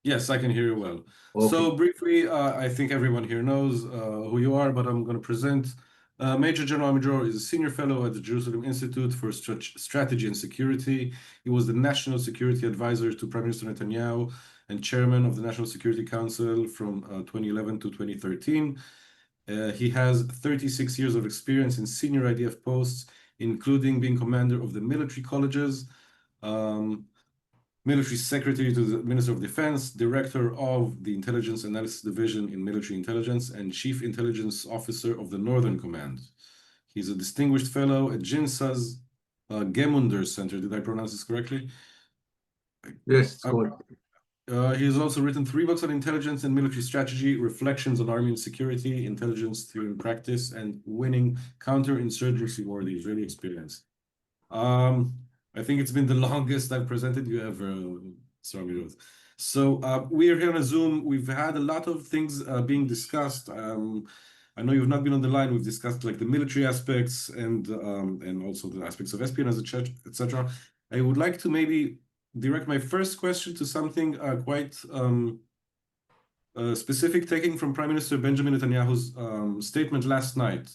Yes, I can hear you well. Okay. So briefly, I think everyone here knows who you are, but I'm going to present. Major General Amidror is a senior fellow at the Jerusalem Institute for Strategy and Security. He was the National Security Advisor to Prime Minister Netanyahu and Chairman of the National Security Council from 2011 to 2013. He has 36 years of experience in senior IDF posts, including being commander of the military colleges, Military Secretary to the Minister of Defense, Director of the Intelligence Analysis Division in Military Intelligence, and Chief Intelligence Officer of the Northern Command. He's a distinguished fellow at GINSA's Begin-Sadat Center. Did I pronounce this correctly? Yes, correct. He has also written 3 books on intelligence and military strategy, Reflections on Army and Security, Intelligence Theory and Practice, and Winning Counterinsurgency War, the Israeli Experience. I think it's been the longest I've presented you ever, sorry. So we are here on a Zoom. We've had a lot of things being discussed. I know you've not been on the line. We've discussed like the military aspects and also the aspects of espionage, etc. I would like to maybe direct my first question to something quite specific, taking from Prime Minister Benjamin Netanyahu's statement last night.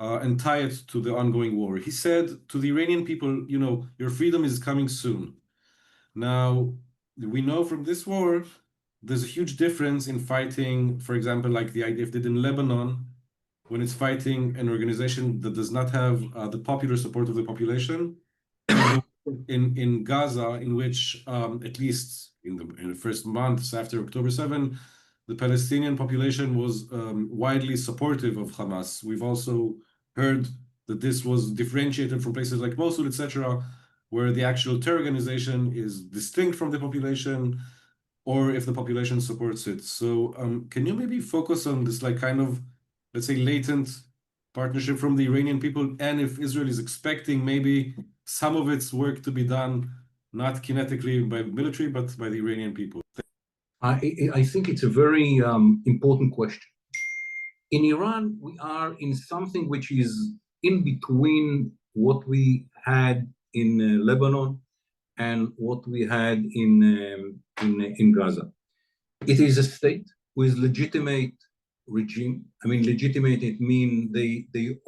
And tie it to the ongoing war. He said to the Iranian people, you know, your freedom is coming soon. Now, we know from this war, there's a huge difference in fighting, for example, like the IDF did in Lebanon, when it's fighting an organization that does not have the popular support of the population, in Gaza, in which at least in the first months after October 7, the Palestinian population was widely supportive of Hamas. We've also heard that this was differentiated from places like Mossad, etc., where the actual terror organization is distinct from the population, or if the population supports it. So can you maybe focus on this, like, kind of, let's say, latent partnership from the Iranian people, and if Israel is expecting maybe some of its work to be done, not kinetically by the military, but by the Iranian people? I think it's a very important question. In Iran, we are in something which is in between what we had in Lebanon and what we had in Gaza. It is a state with legitimate regime. I mean, legitimate, it means they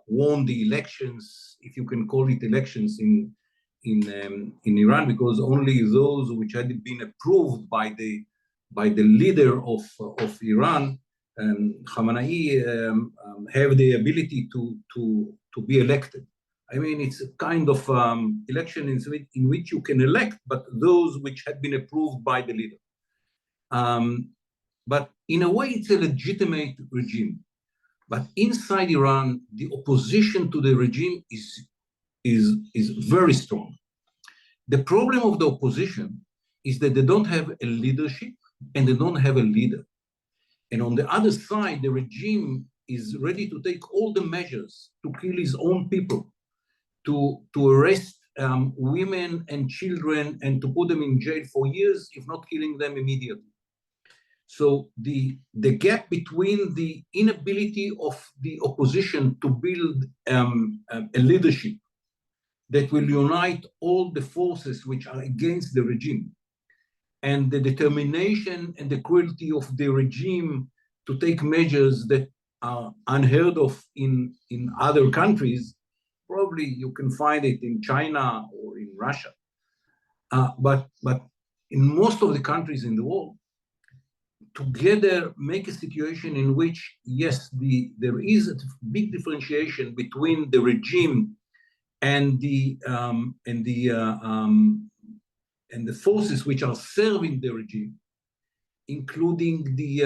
won the elections, if you can call it elections in Iran, because only those which had been approved by the leader of Iran, Khamenei, have the ability to be elected. I mean, it's a kind of election in which you can elect, but those which had been approved by the leader. But in a way, it's a legitimate regime. But inside Iran, the opposition to the regime is very strong. The problem of the opposition is that they don't have a leadership and they don't have a leader. And on the other side, the regime is ready to take all the measures to kill his own people, to arrest women and children and to put them in jail for years, if not killing them immediately. So the gap between the inability of the opposition to build a leadership that will unite all the forces which are against the regime. And the determination and the cruelty of the regime to take measures that are unheard of in other countries, probably you can find it in China or in Russia. But in most of the countries in the world, together make a situation in which, yes, there is a big differentiation between the regime and the forces which are serving the regime, including the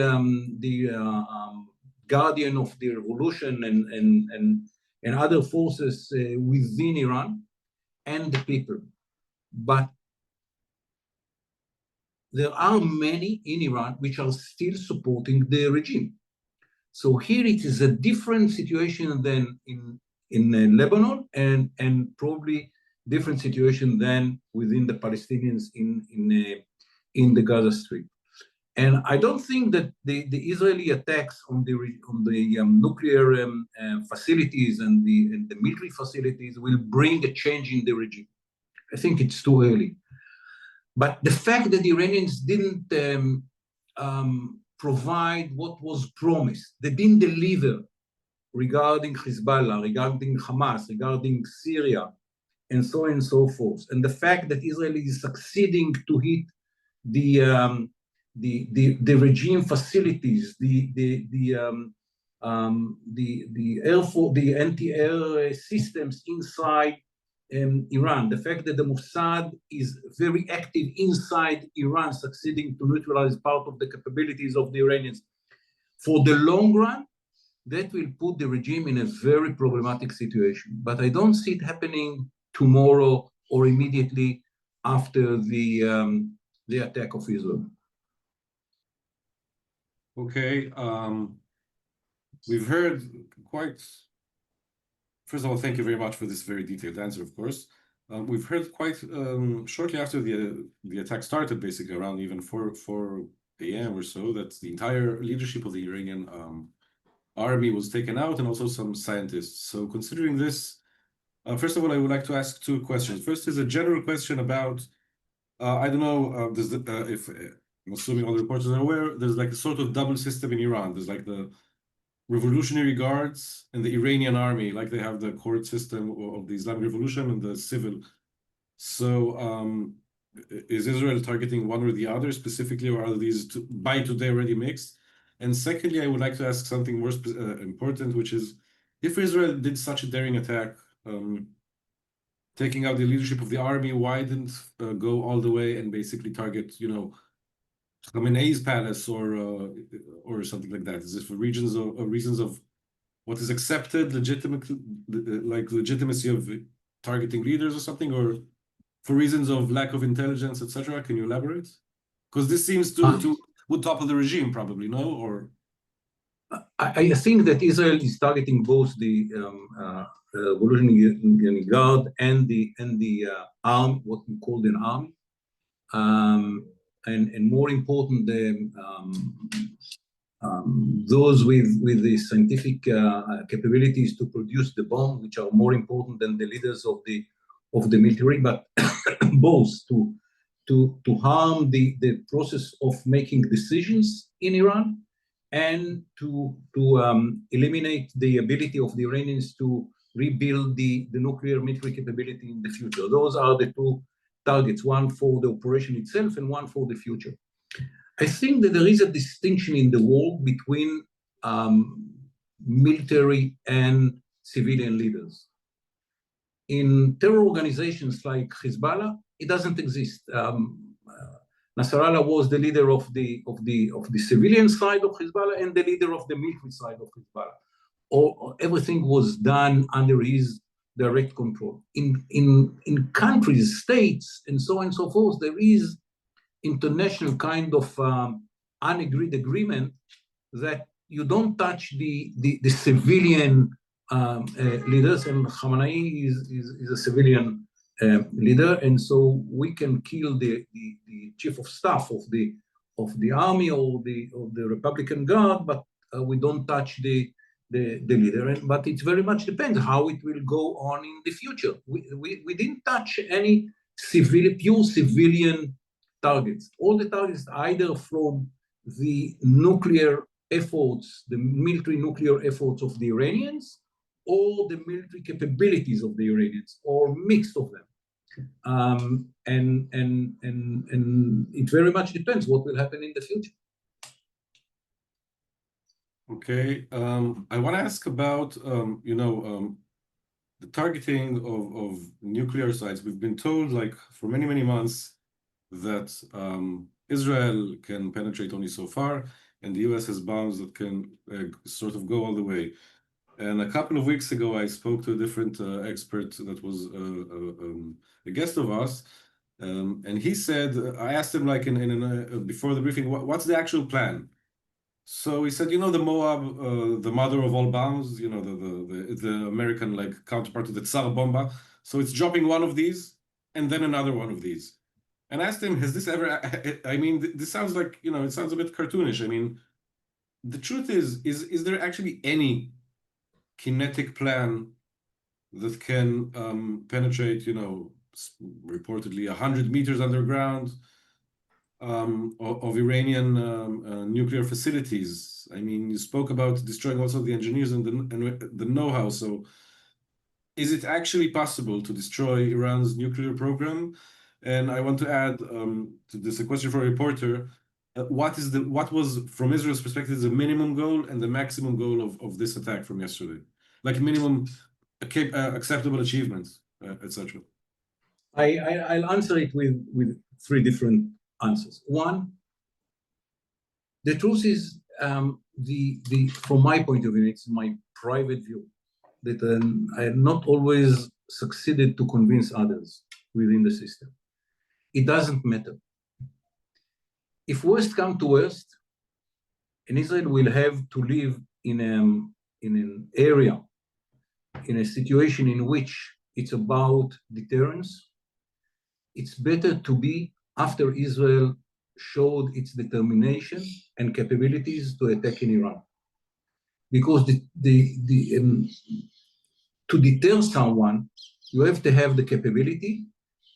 guardian of the revolution and other forces within Iran, and the people. But there are many in Iran which are still supporting the regime. So here it is a different situation than in Lebanon, and probably different situation than within the Palestinians in the Gaza Strip. And I don't think that the Israeli attacks on the nuclear facilities and the military facilities will bring a change in the regime. I think it's too early. But the fact that the Iranians didn't provide what was promised, they didn't deliver regarding Hezbollah, regarding Hamas, regarding Syria, and so on and so forth, and the fact that Israel is succeeding to hit the regime facilities, the air force, the anti-air systems inside Iran, the fact that the Mossad is very active inside Iran, succeeding to neutralize part of the capabilities of the Iranians. For the long run, that will put the regime in a very problematic situation. But I don't see it happening tomorrow or immediately after the attack of Israel. Okay, we've heard quite. First of all, thank you very much for this very detailed answer, of course. We've heard quite shortly after the attack started, basically around even 4 a.m. or so, that the entire leadership of the Iranian army was taken out, and also some scientists. So considering this, first of all, I would like to ask 2 questions. First is a general question about, I don't know if I'm assuming all the reporters are aware, there's like a sort of double system in Iran. There's like the Revolutionary Guards and the Iranian army, like they have the court system of the Islamic Revolution and the civil. So is Israel targeting one or the other specifically, or are these by today already mixed? And secondly, I would like to ask something more important, which is, if Israel did such a daring attack, taking out the leadership of the army, why didn't go all the way and basically target, Khamenei's palace or something like that? Is it for reasons of what is accepted, legitimacy of targeting leaders or something, or for reasons of lack of intelligence, etc.? Can you elaborate? Because this seems to would topple the regime, probably, no? Or I think that Israel is targeting both the Revolutionary Guard and the arm, what we call an army. And more important, those with the scientific capabilities to produce the bomb, which are more important than the leaders of the military, but both to harm the process of making decisions in Iran, and to eliminate the ability of the Iranians to rebuild the nuclear military capability in the future. Those are the 2 targets, one for the operation itself and one for the future. I think that there is a distinction in the world between military and civilian leaders. In terror organizations like Hezbollah, it doesn't exist. Nasrallah was the leader of the civilian side of Hezbollah and the leader of the military side of Hezbollah. Everything was done under his direct control. In countries, states, and so on and so forth, there is international kind of unagreed agreement that you don't touch the civilian leaders, and Khamenei is a civilian leader, and so we can kill the chief of staff of the army or the Republican Guard, but we don't touch the the leader, but it very much depends how it will go on in the future. We didn't touch any pure civilian targets. All the targets either from the nuclear efforts, the military nuclear efforts of the Iranians, or the military capabilities of the Iranians, or mix of them. And it very much depends what will happen in the future. Okay, I want to ask about the targeting of nuclear sites. We've been told, like, for many months that Israel can penetrate only so far, and the US has bombs that can sort of go all the way. And a couple of weeks ago, I spoke to a different expert that was a guest of us, and he said, I asked him, like, before the briefing, what's the actual plan? So he said, the Moab, the mother of all bombs, the American, like, counterpart to the Tsar Bomba. So it's dropping one of these and then another one of these. And I asked him, has this ever, I mean, this sounds like, it sounds a bit cartoonish. I mean, the truth is there actually any kinetic plan that can penetrate, reportedly 100 meters underground of Iranian nuclear facilities? I mean, you spoke about destroying also the engineers and the know-how. So is it actually possible to destroy Iran's nuclear program? And I want to add to this a question for a reporter. What was, from Israel's perspective, the minimum goal and the maximum goal of this attack from yesterday? Like minimum acceptable achievements, etc. I'll answer it with three different answers. One, the truth is, from my point of view, it's my private view, that I have not always succeeded to convince others within the system. It doesn't matter. If worst come to worst, and Israel will have to live in an area, in a situation in which it's about deterrence, it's better to be after Israel showed its determination and capabilities to attack in Iran. Because to deter someone, you have to have the capability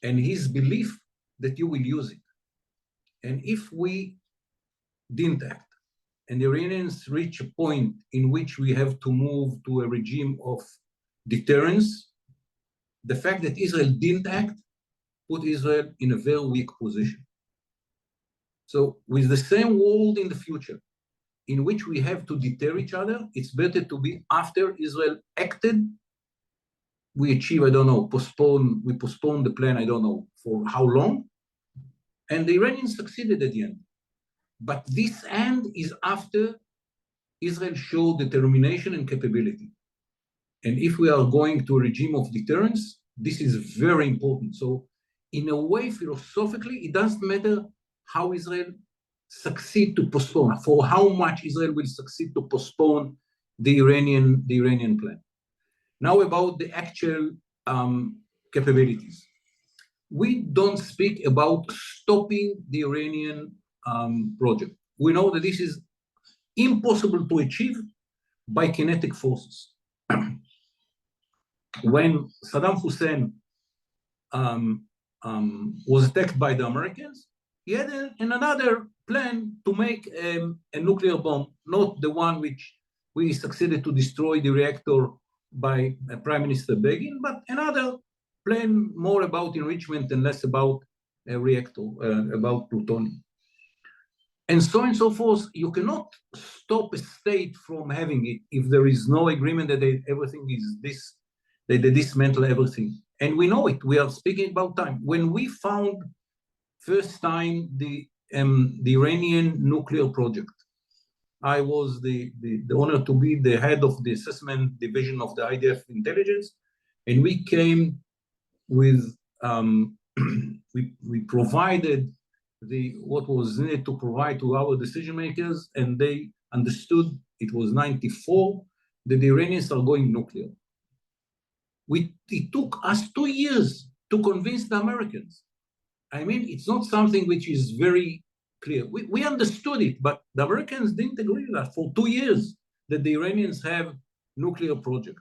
and his belief that you will use it. And if we didn't act, and the Iranians reach a point in which we have to move to a regime of deterrence, the fact that Israel didn't act put Israel in a very weak position. So with the same world in the future, in which we have to deter each other, it's better to be after Israel acted. We achieve, I don't know, we postpone the plan, I don't know for how long, and the Iranians succeeded at the end. But this end is after Israel showed determination and capability. And if we are going to a regime of deterrence, this is very important. So in a way, philosophically, it doesn't matter how Israel succeed to postpone, for how much Israel will succeed to postpone the Iranian plan. Now about the actual capabilities. We don't speak about stopping the Iranian project. We know that this is impossible to achieve by kinetic forces. When Saddam Hussein was attacked by the Americans, he had another plan to make a nuclear bomb, not the one which we succeeded to destroy the reactor by Prime Minister Begin, but another plan more about enrichment and less about a reactor, about plutonium. And so on and so forth. You cannot stop a state from having it if there is no agreement that everything is this, that they dismantle everything. And we know it. We are speaking about time. When we found first time the Iranian nuclear project, I was the honor to be the head of the assessment division of the IDF intelligence, and we came with we provided what was needed to provide to our decision makers, and they understood it was 94 that the Iranians are going nuclear. It took us 2 years to convince the Americans. I mean, it's not something which is very clear. We understood it, but the Americans didn't agree with that for 2 years, that the Iranians have nuclear project.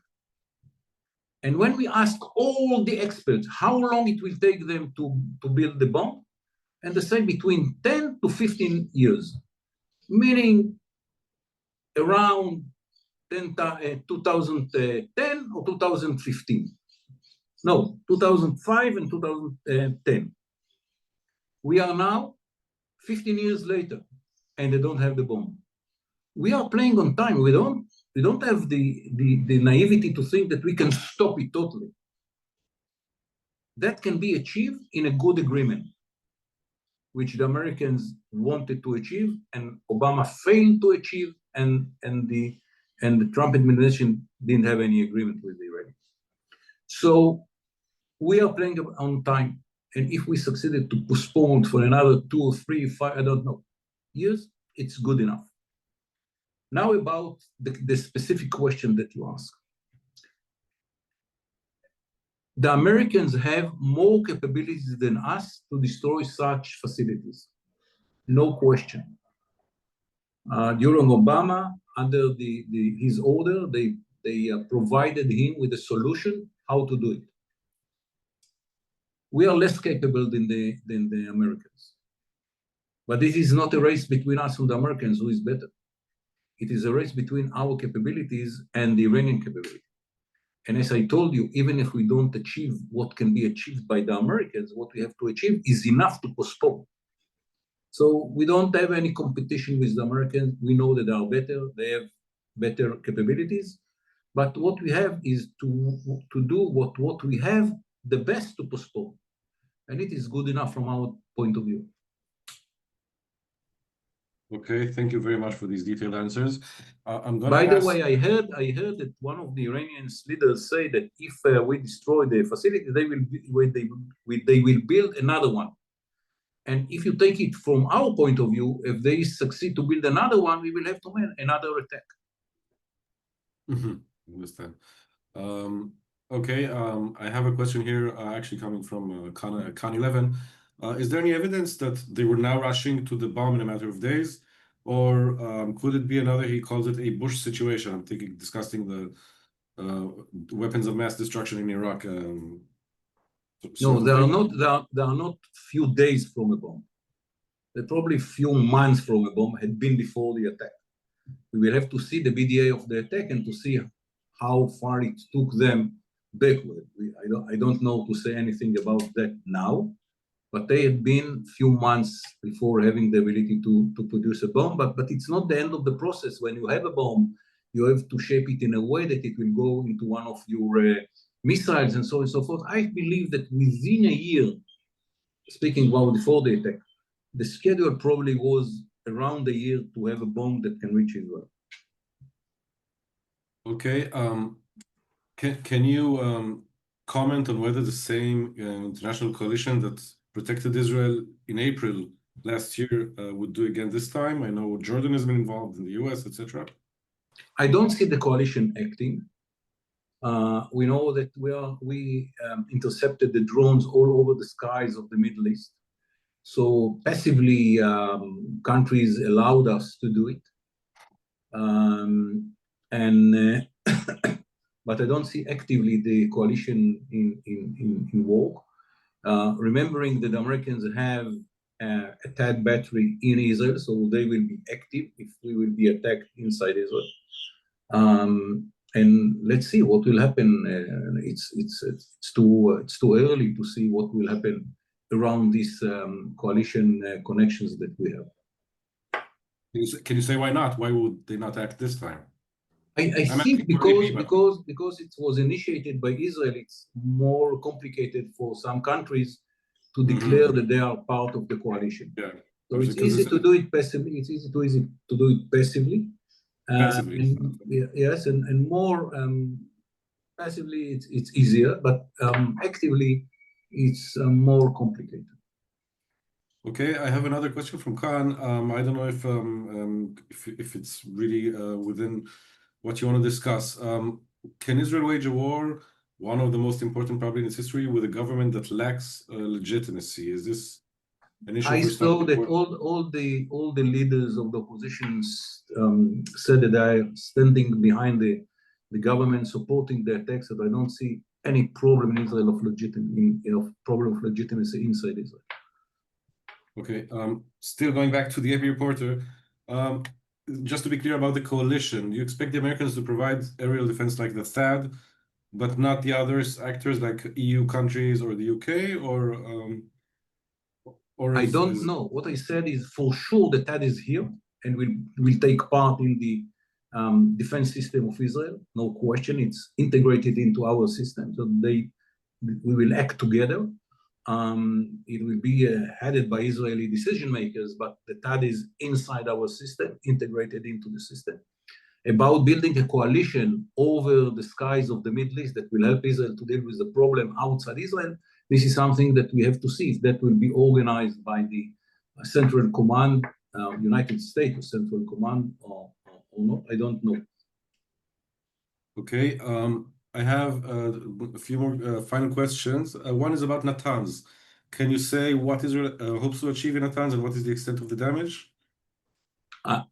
And when we ask all the experts how long it will take them to build the bomb, and they say between 10 to 15 years, meaning around 2010 or 2015. No, 2005 and 2010. We are now 15 years later, and they don't have the bomb. We are playing on time. We don't have the naivety to think that we can stop it totally. That can be achieved in a good agreement, which the Americans wanted to achieve, and Obama failed to achieve, and the Trump administration didn't have any agreement with the Iranians. So we are playing on time, and if we succeeded to postpone for another 2 or 3, 5, I don't know, years, it's good enough. Now about the specific question that you asked. The Americans have more capabilities than us to destroy such facilities, no question. During Obama, under his order, they provided him with a solution how to do it. We are less capable than the Americans. But this is not a race between us and the Americans, who is better. It is a race between our capabilities and the Iranian capability. And as I told you, even if we don't achieve what can be achieved by the Americans, what we have to achieve is enough to postpone. So we don't have any competition with the Americans. We know that they are better, they have better capabilities. But what we have is to do what we have the best to postpone. And it is good enough from our point of view. Okay, thank you very much for these detailed answers. By the way, I heard that one of the Iranian leaders say that if we destroy the facility, they will build another one. And if you take it from our point of view, if they succeed to build another one, we will have to make another attack. Understand. Okay, I have a question here, actually coming from Khan 11. Is there any evidence that they were now rushing to the bomb in a matter of days? Or could it be another, he calls it a Bush situation? I'm thinking, discussing the weapons of mass destruction in Iraq. No, there are not few days from a bomb. They're probably few months from a bomb, had been before the attack. We will have to see the BDA of the attack and to see how far it took them backward. I don't know to say anything about that now, but they had been few months before having the ability to produce a bomb. But it's not the end of the process. When you have a bomb, you have to shape it in a way that it will go into one of your missiles and so on and so forth. I believe that within a year, speaking about before the attack, the schedule probably was around a year to have a bomb that can reach Israel. Okay, can you comment on whether the same international coalition that protected Israel in April last year would do again this time? I know Jordan has been involved in the US, etc. I don't see the coalition acting. We know that we intercepted the drones all over the skies of the Middle East. So passively, countries allowed us to do it. But I don't see actively the coalition in war. Remembering that the Americans have a THAAD battery in Israel, so they will be active if we will be attacked inside Israel. And let's see what will happen. It's too early to see what will happen around these coalition connections that we have. Can you say why not? Why would they not act this time? I think because it was initiated by Israel, it's more complicated for some countries to declare that they are part of the coalition. Yeah. So it's easy to do it passively. It's easy to do it passively. Yes, and more passively it's easier, but actively it's more complicated. Okay, I have another question from Khan. I don't know if it's really within what you want to discuss. Can Israel wage a war, one of the most important probably in its history, with a government that lacks legitimacy? Is this an issue? I saw that all the leaders of the opposition said that they are standing behind the government supporting the attacks, that I don't see any problem in Israel of problem of legitimacy inside Israel. Okay, still going back to the AP reporter, just to be clear about the coalition, you expect the Americans to provide aerial defense like the THAAD, but not the other actors like EU countries or the UK, or I don't know. What I said is for sure the THAAD is here and will take part in the defense system of Israel. No question, it's integrated into our system, so we will act together. It will be headed by Israeli decision makers, but the THAAD is inside our system, integrated into the system. About building a coalition over the skies of the Middle East that will help Israel to deal with the problem outside Israel, this is something that we have to see if that will be organized by the Central Command, United States or Central Command or not. I don't know. Okay, I have a few more final questions. One is about Natanz. Can you say what Israel hopes to achieve in Natanz and what is the extent of the damage?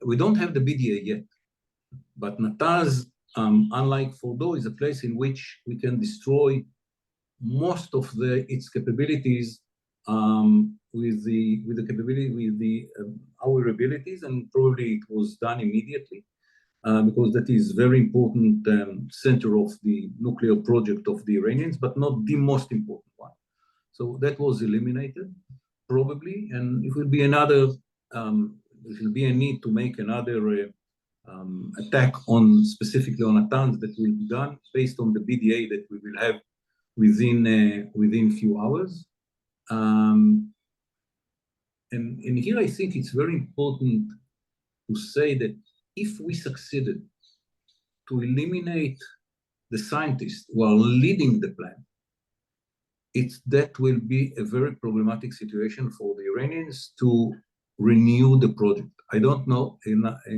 We don't have the BDA yet, but Natanz, unlike Fordo, is a place in which we can destroy most of its capabilities with our abilities, and probably it was done immediately. Because that is very important center of the nuclear project of the Iranians, but not the most important one. So that was eliminated, probably, and it will be another, there will be a need to make another attack specifically on Natanz that will be done based on the BDA that we will have within few hours. And here I think it's very important to say that if we succeeded to eliminate the scientists who are leading the plan, that will be a very problematic situation for the Iranians to renew the project. I don't know,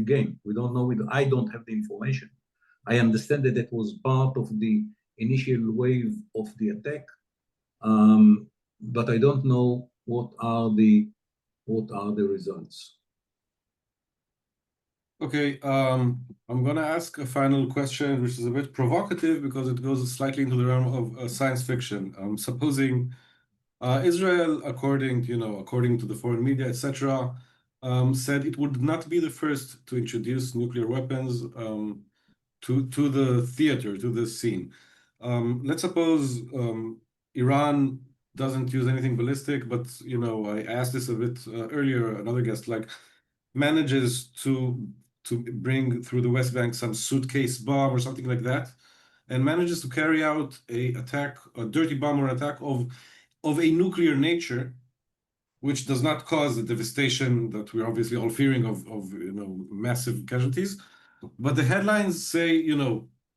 again, we don't know, I don't have the information. I understand that was part of the initial wave of the attack, but I don't know what are the results. Okay, I'm going to ask a final question, which is a bit provocative because it goes slightly into the realm of science fiction. Supposing Israel, according to the foreign media, etc., said it would not be the first to introduce nuclear weapons to the theater, to the scene. Let's suppose Iran doesn't use anything ballistic, but I asked this a bit earlier, another guest, manages to bring through the West Bank some suitcase bomb or something like that, and manages to carry out a dirty bomb or attack of a nuclear nature, which does not cause the devastation that we're obviously all fearing of massive casualties. But the headlines say,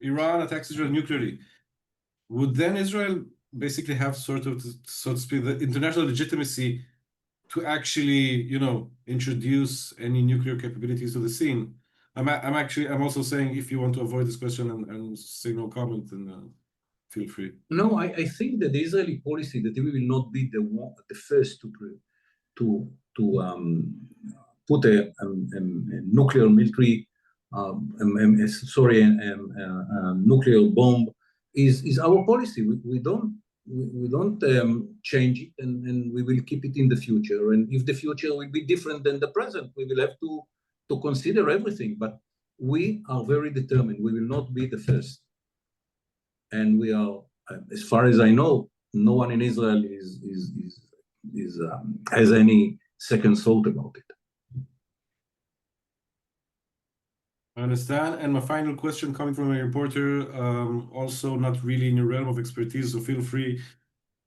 Iran attacks Israel nuclearly. Would then Israel basically have sort of, so to speak, the international legitimacy to actually, introduce any nuclear capabilities to the scene? I'm also saying, if you want to avoid this question and say no comment, then feel free. No, I think that the Israeli policy that we will not be the first to put a nuclear military, nuclear bomb is our policy. We don't change it, and we will keep it in the future. And if the future will be different than the present, we will have to consider everything. But we are very determined. We will not be the first. And we are, as far as I know, no one in Israel has any second thought about it. I understand. And my final question coming from a reporter, also not really in your realm of expertise, so feel free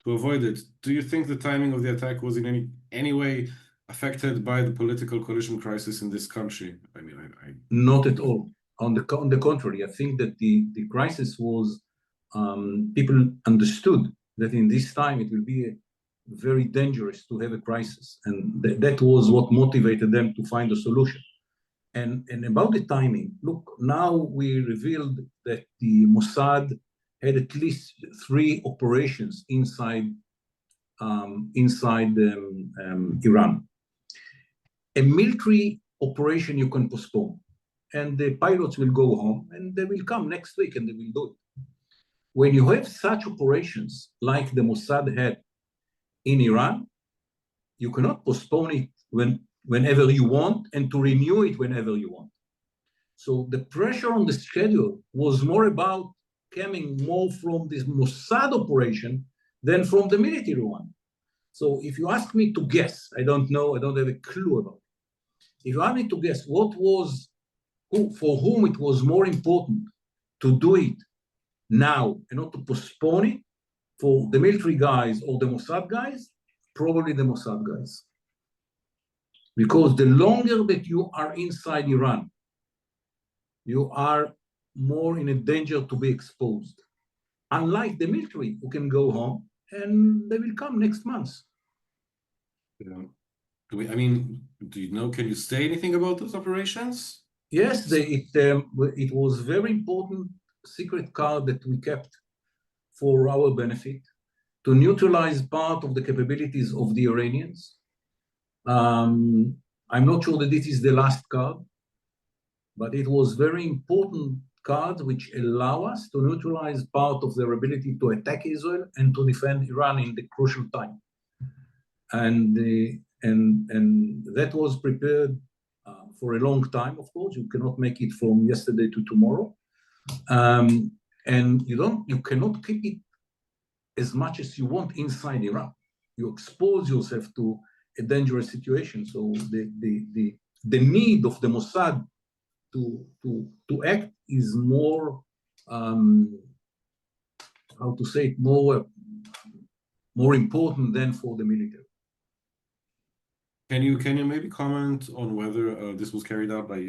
to avoid it. Do you think the timing of the attack was in any way affected by the political coalition crisis in this country? I mean, Not at all. On the contrary, I think that the crisis was, people understood that in this time it will be very dangerous to have a crisis. And that was what motivated them to find a solution. And about the timing, look, now we revealed that the Mossad had at least 3 operations inside Iran. A military operation you can postpone. and the pilots will go home, and they will come next week and they will do it. When you have such operations like the Mossad had in Iran, you cannot postpone it whenever you want and to renew it whenever you want. So the pressure on the schedule was more about coming more from this Mossad operation than from the military one. So if you ask me to guess, I don't know, I don't have a clue about it. If you ask me to guess what was, for whom it was more important to do it now and not to postpone it, for the military guys or the Mossad guys, probably the Mossad guys. Because the longer that you are inside Iran, you are more in a danger to be exposed. Unlike the military, who can go home and they will come next month. Yeah. I mean, do you know, can you say anything about those operations? Yes, it was very important secret card that we kept for our benefit to neutralize part of the capabilities of the Iranians. I'm not sure that this is the last card, but it was very important card which allow us to neutralize part of their ability to attack Israel and to defend Iran in the crucial time. And that was prepared for a long time, of course. You cannot make it from yesterday to tomorrow. And you cannot keep it as much as you want inside Iran. You expose yourself to a dangerous situation. So the need of the Mossad to act is more, how to say it, more important than for the military. Can you maybe comment on whether this was carried out by,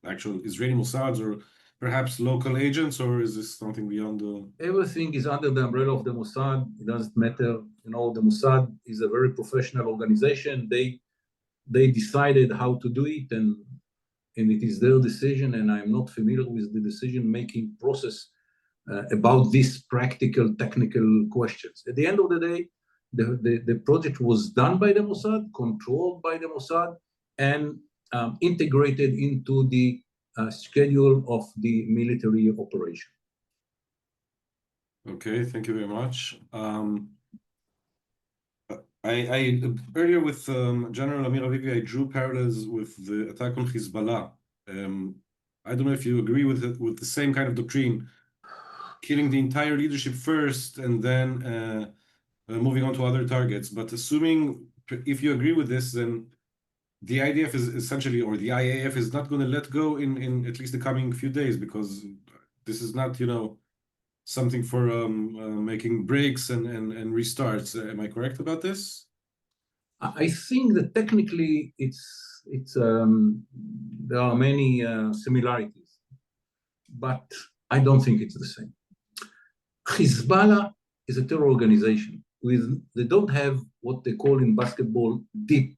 actual Israeli Mossads or perhaps local agents, or is this something beyond the... Everything is under the umbrella of the Mossad. It doesn't matter. The Mossad is a very professional organization. They decided how to do it, and it is their decision, and I'm not familiar with the decision-making process about these practical, technical questions. At the end of the day, the project was done by the Mossad, controlled by the Mossad, and integrated into the schedule of the military operation. Okay, thank you very much. I earlier with General Amir Avivi, I drew parallels with the attack on Hezbollah. I don't know if you agree with the same kind of doctrine, killing the entire leadership first and then moving on to other targets. But assuming, if you agree with this, then the IDF is essentially, or the IAF is not going to let go in at least the coming few days, because this is not, something for making breaks and restarts. Am I correct about this? I think that technically there are many similarities, but I don't think it's the same. Hezbollah is a terror organization. They don't have what they call in basketball deep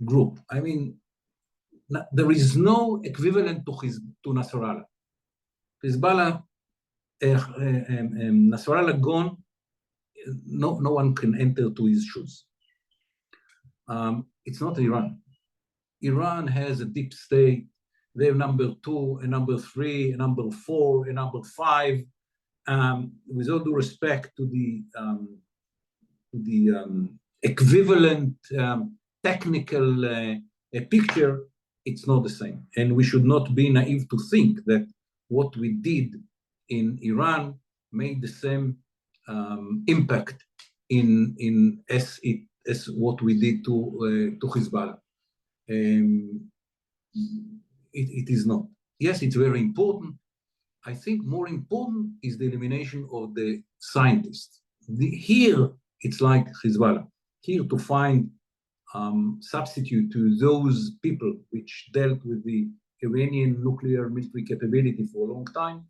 group. I mean, there is no equivalent to Nasrallah. Hezbollah, Nasrallah gone, no one can enter to his shoes. It's not Iran. Iran has a deep state. They have number 2, a number 3, a number 4, a number 5. With all due respect to the equivalent technical picture, it's not the same. And we should not be naive to think that what we did in Iran made the same impact as what we did to Hezbollah. It is not. Yes, it's very important. I think more important is the elimination of the scientists. Here, it's like Hezbollah. Here to find substitute to those people which dealt with the Iranian nuclear military capability for a long time,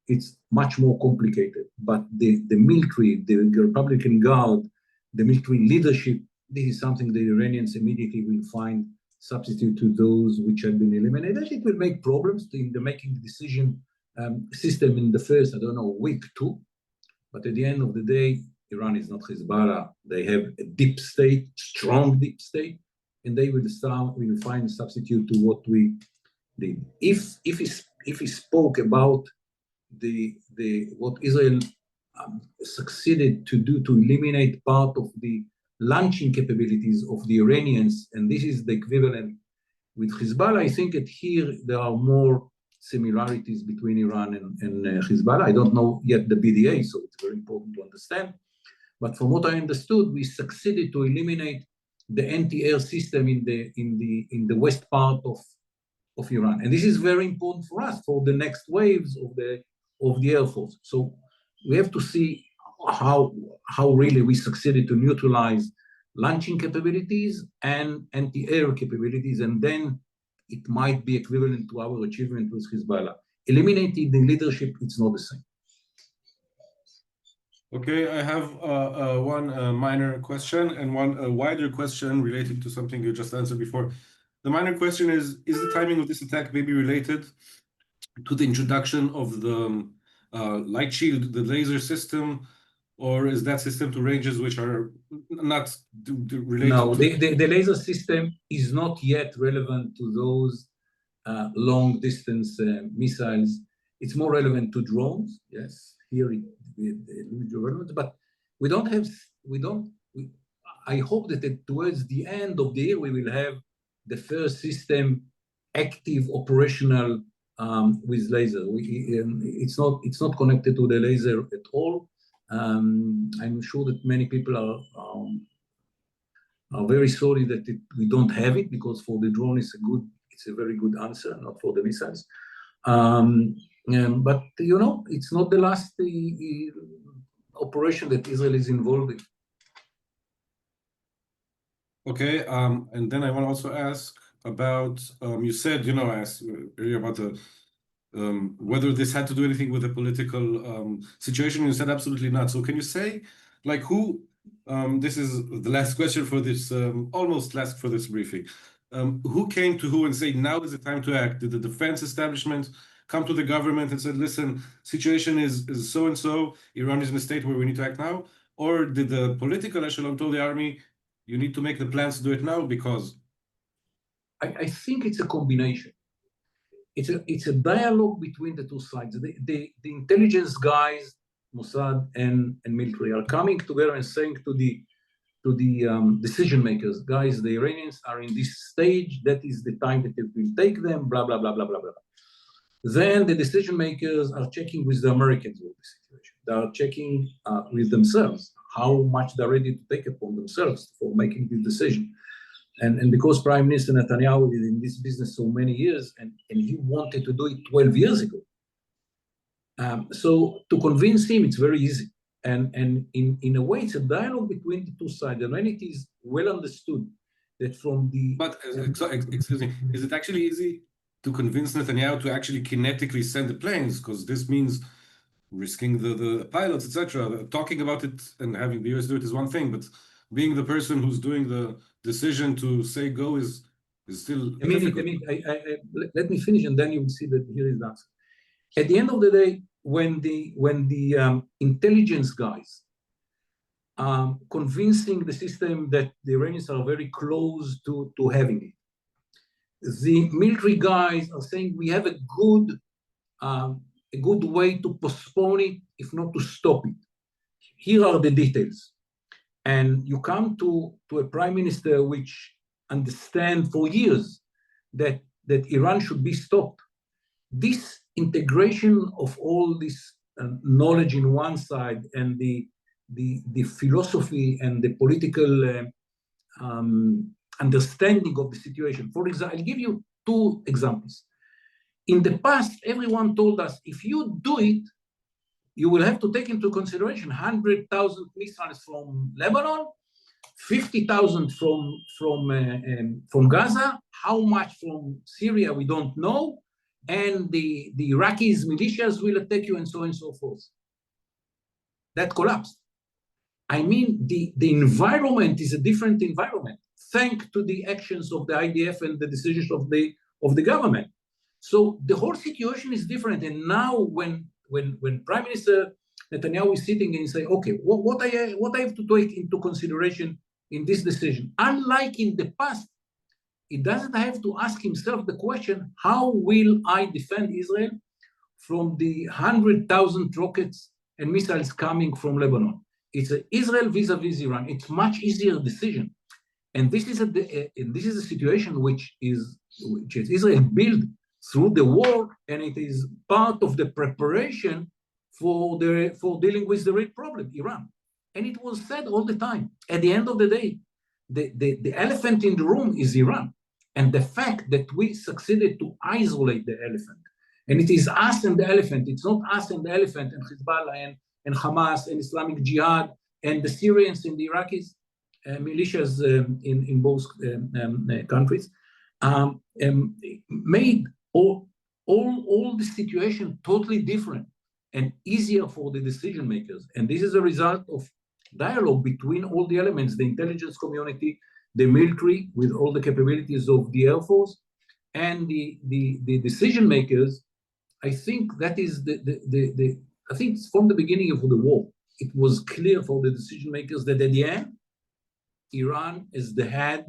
it's much more complicated. But the military, the Republican Guard, the military leadership, this is something the Iranians immediately will find substitute to those which have been eliminated. It will make problems in the making decision system in the first, week, 2. But at the end of the day, Iran is not Hezbollah. They have a deep state, strong deep state, and they will find a substitute to what we did. If he spoke about what Israel succeeded to do to eliminate part of the launching capabilities of the Iranians, and this is the equivalent with Hezbollah, I think that here there are more similarities between Iran and Hezbollah. I don't know yet the BDA, so it's very important to understand. But from what I understood, we succeeded to eliminate the anti-air system in the west part of Iran, and this is very important for us for the next waves of the Air Force. So we have to see how really we succeeded to neutralize launching capabilities and anti-air capabilities, and then it might be equivalent to our achievement with Hezbollah. Eliminating the leadership, it's not the same. Okay, I have one minor question and one wider question related to something you just answered before. The minor question is the timing of this attack maybe related to the introduction of the light shield, the laser system, or is that system to ranges which are not related? No, the laser system is not yet relevant to those long distance missiles. It's more relevant to drones. Yes, here it relevant, but I hope that towards the end of the year we will have the first system active operational with laser. It's not connected to the laser at all. I'm sure that many people are very sorry that we don't have it, because for the drone it's a very good answer, not for the missiles. But it's not the last operation that Israel is involved in. Okay, and then I want to also ask about you said, I asked earlier about the whether this had to do anything with the political situation. You said absolutely not. So can you say, like, who? This is the last question for this, almost last for this briefing. Who came to who and say now is the time to act? Did the defense establishment come to the government and said, listen, situation is so and so, Iran is in a state where we need to act now? Or did the political echelon told the army, you need to make the plans to do it now because? I think it's a combination. It's a dialogue between the two sides. The intelligence guys, Mossad and military, are coming together and saying to the decision makers, guys, the Iranians are in this stage. That is the time that it will take them. Blah blah blah blah blah blah. Then the decision makers are checking with the Americans with the situation. They are checking with themselves how much they're ready to take upon themselves for making this decision. And because Prime Minister Netanyahu is in this business so many years, and he wanted to do it 12 years ago. So to convince him, it's very easy. And in a way, it's a dialogue between the two sides. And when it is well understood that from the... But, excuse me, is it actually easy to convince Netanyahu to actually kinetically send the planes? Because this means risking the pilots, etc. Talking about it and having the US do it is one thing, but being the person who's doing the decision to say go is still difficult. Let me finish, and then you will see that here is the answer. At the end of the day, when the intelligence guys convincing the system that the Iranians are very close to having it, the military guys are saying we have a good way to postpone it, if not to stop it. Here are the details. And you come to a prime minister which understands for years that Iran should be stopped. This integration of all this knowledge in one side and the philosophy and the political understanding of the situation. For example, I'll give you two examples. In the past, everyone told us, if you do it, you will have to take into consideration 100,000 missiles from Lebanon, 50,000 from Gaza, how much from Syria we don't know, and the Iraqis militias will attack you, and so on and so forth. That collapsed. I mean, the environment is a different environment, thanks to the actions of the IDF and the decisions of the government. So the whole situation is different. And now when Prime Minister Netanyahu is sitting and say, okay, what I have to take into consideration in this decision, unlike in the past, he doesn't have to ask himself the question, how will I defend Israel from the 100,000 rockets and missiles coming from Lebanon? It's Israel vis-a-vis Iran. It's much easier decision. And this is a situation which is Israel built through the war, and it is part of the preparation for dealing with the real problem, Iran. And it was said all the time. At the end of the day, the elephant in the room is Iran. And the fact that we succeeded to isolate the elephant, and it is us and the elephant, it's not us and the elephant and Hezbollah and Hamas and Islamic Jihad and the Syrians and the Iraqis, militias in both countries, made all the situation totally different and easier for the decision makers. And this is a result of dialogue between all the elements, the intelligence community, the military with all the capabilities of the Air Force, and the decision makers. I think that is I think from the beginning of the war, it was clear for the decision makers that at the end, Iran is the head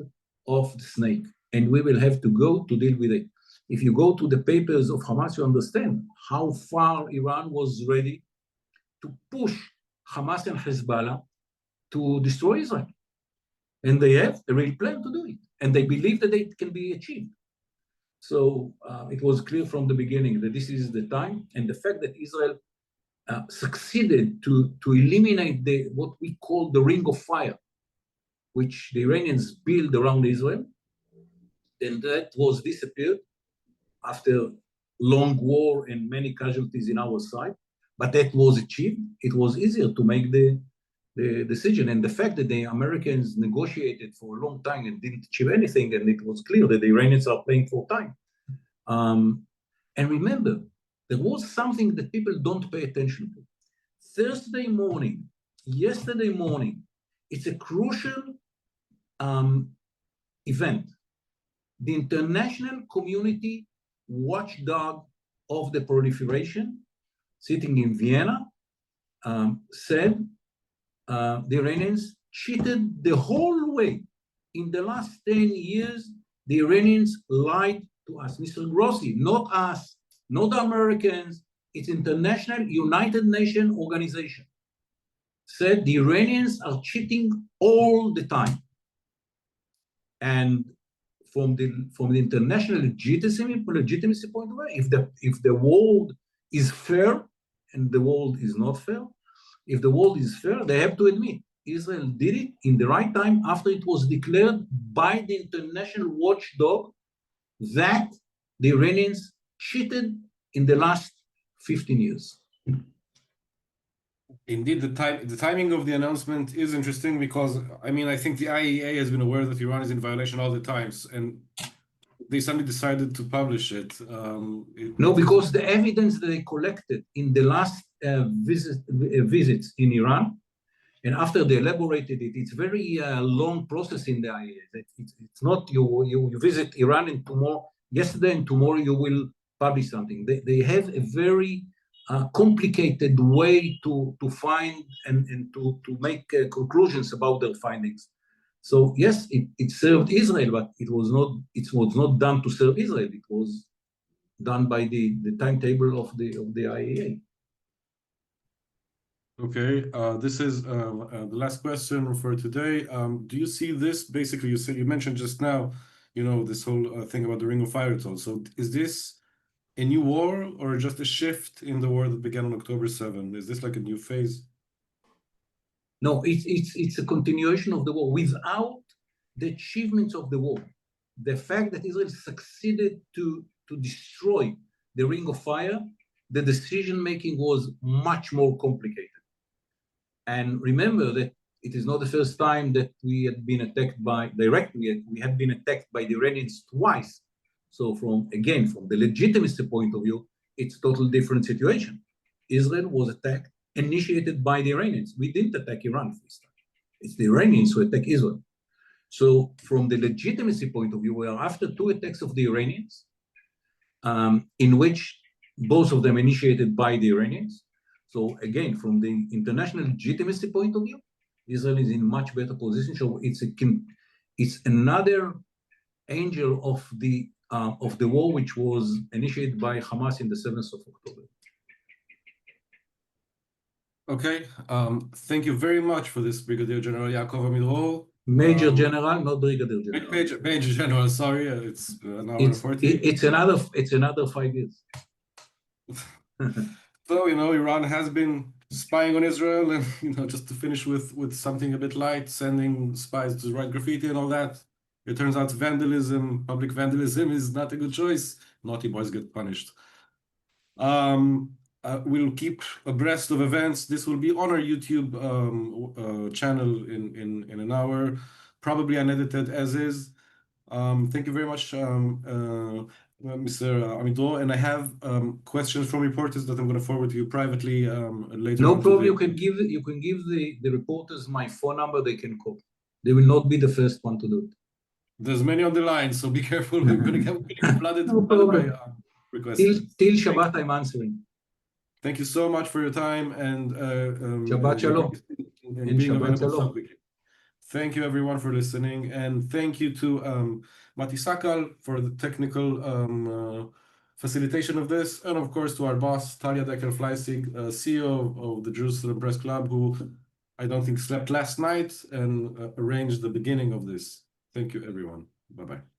of the snake, and we will have to go to deal with it. If you go to the papers of Hamas, you understand how far Iran was ready to push Hamas and Hezbollah to destroy Israel. And they have a real plan to do it. And they believe that it can be achieved. So it was clear from the beginning that this is the time. And the fact that Israel succeeded to eliminate what we call the ring of fire, which the Iranians built around Israel, then that was disappeared after long war and many casualties in our side. But that was achieved. It was easier to make the decision. And the fact that the Americans negotiated for a long time and didn't achieve anything, and it was clear that the Iranians are playing for time. And remember, there was something that people don't pay attention to. Thursday morning, yesterday morning, it's a crucial event. The international community watchdog of the proliferation, sitting in Vienna, said the Iranians cheated the whole way. In the last 10 years, the Iranians lied to us. Mr. Grossi, not us, not the Americans, it's international United Nations organization, said the Iranians are cheating all the time. And from the international legitimacy point of view, if the world is fair, and the world is not fair, if the world is fair, they have to admit Israel did it in the right time after it was declared by the international watchdog that the Iranians cheated in the last 15 years. Indeed, the timing of the announcement is interesting because, I mean, I think the IAEA has been aware that Iran is in violation all the times, and they suddenly decided to publish it. No, because the evidence that they collected in the last visits in Iran, and after they elaborated it, it's very long process in the IAEA. It's not you visit Iran and yesterday and tomorrow you will publish something. They have a very complicated way to find and to make conclusions about their findings. So yes, it served Israel, but it was not done to serve Israel. It was done by the timetable of the IAEA. Okay, this is the last question for today. Do you see this? Basically, you mentioned just now, this whole thing about the Ring of Fire tool. So is this a new war or just a shift in the war that began on October 7? Is this like a new phase? No, it's a continuation of the war without the achievements of the war. The fact that Israel succeeded to destroy the Ring of Fire, the decision-making was much more complicated. And remember that it is not the first time that we had been attacked directly. We had been attacked by the Iranians twice. So from the legitimacy point of view, it's a totally different situation. Israel was attacked, initiated by the Iranians. We didn't attack Iran this time. It's the Iranians who attacked Israel. So from the legitimacy point of view, we are after two attacks of the Iranians, in which both of them initiated by the Iranians. So again, from the international legitimacy point of view, Israel is in much better position. So it's another angel of the war, which was initiated by Hamas in the 7th of October. Okay, thank you very much for this, Brigadier General Yaakov Amidror. Major General, not Brigadier General. Major General, sorry, it's an hour and 40. It's another 5 years. So, Iran has been spying on Israel, and, just to finish with something a bit light, sending spies to write graffiti and all that. It turns out vandalism, public vandalism is not a good choice. Naughty boys get punished. We'll keep abreast of events. This will be on our YouTube channel in an hour, probably unedited as is. Thank you very much, Mr. Amidror, and I have questions from reporters that I'm going to forward to you privately later. No problem. You can give the reporters my phone number. They can call. They will not be the first one to do it. There's many on the line, so be careful. We're going to get flooded by requests. Till Shabbat, I'm answering. Thank you so much for your time and Shabbat Shalom. And being available publicly. Thank you everyone for listening, and thank you to Mati Sakal for the technical facilitation of this, and of course to our boss Talia Decker-Fleissig, CEO of the Jerusalem Press Club, who I don't think slept last night and arranged the beginning of this. Thank you everyone. Bye-bye.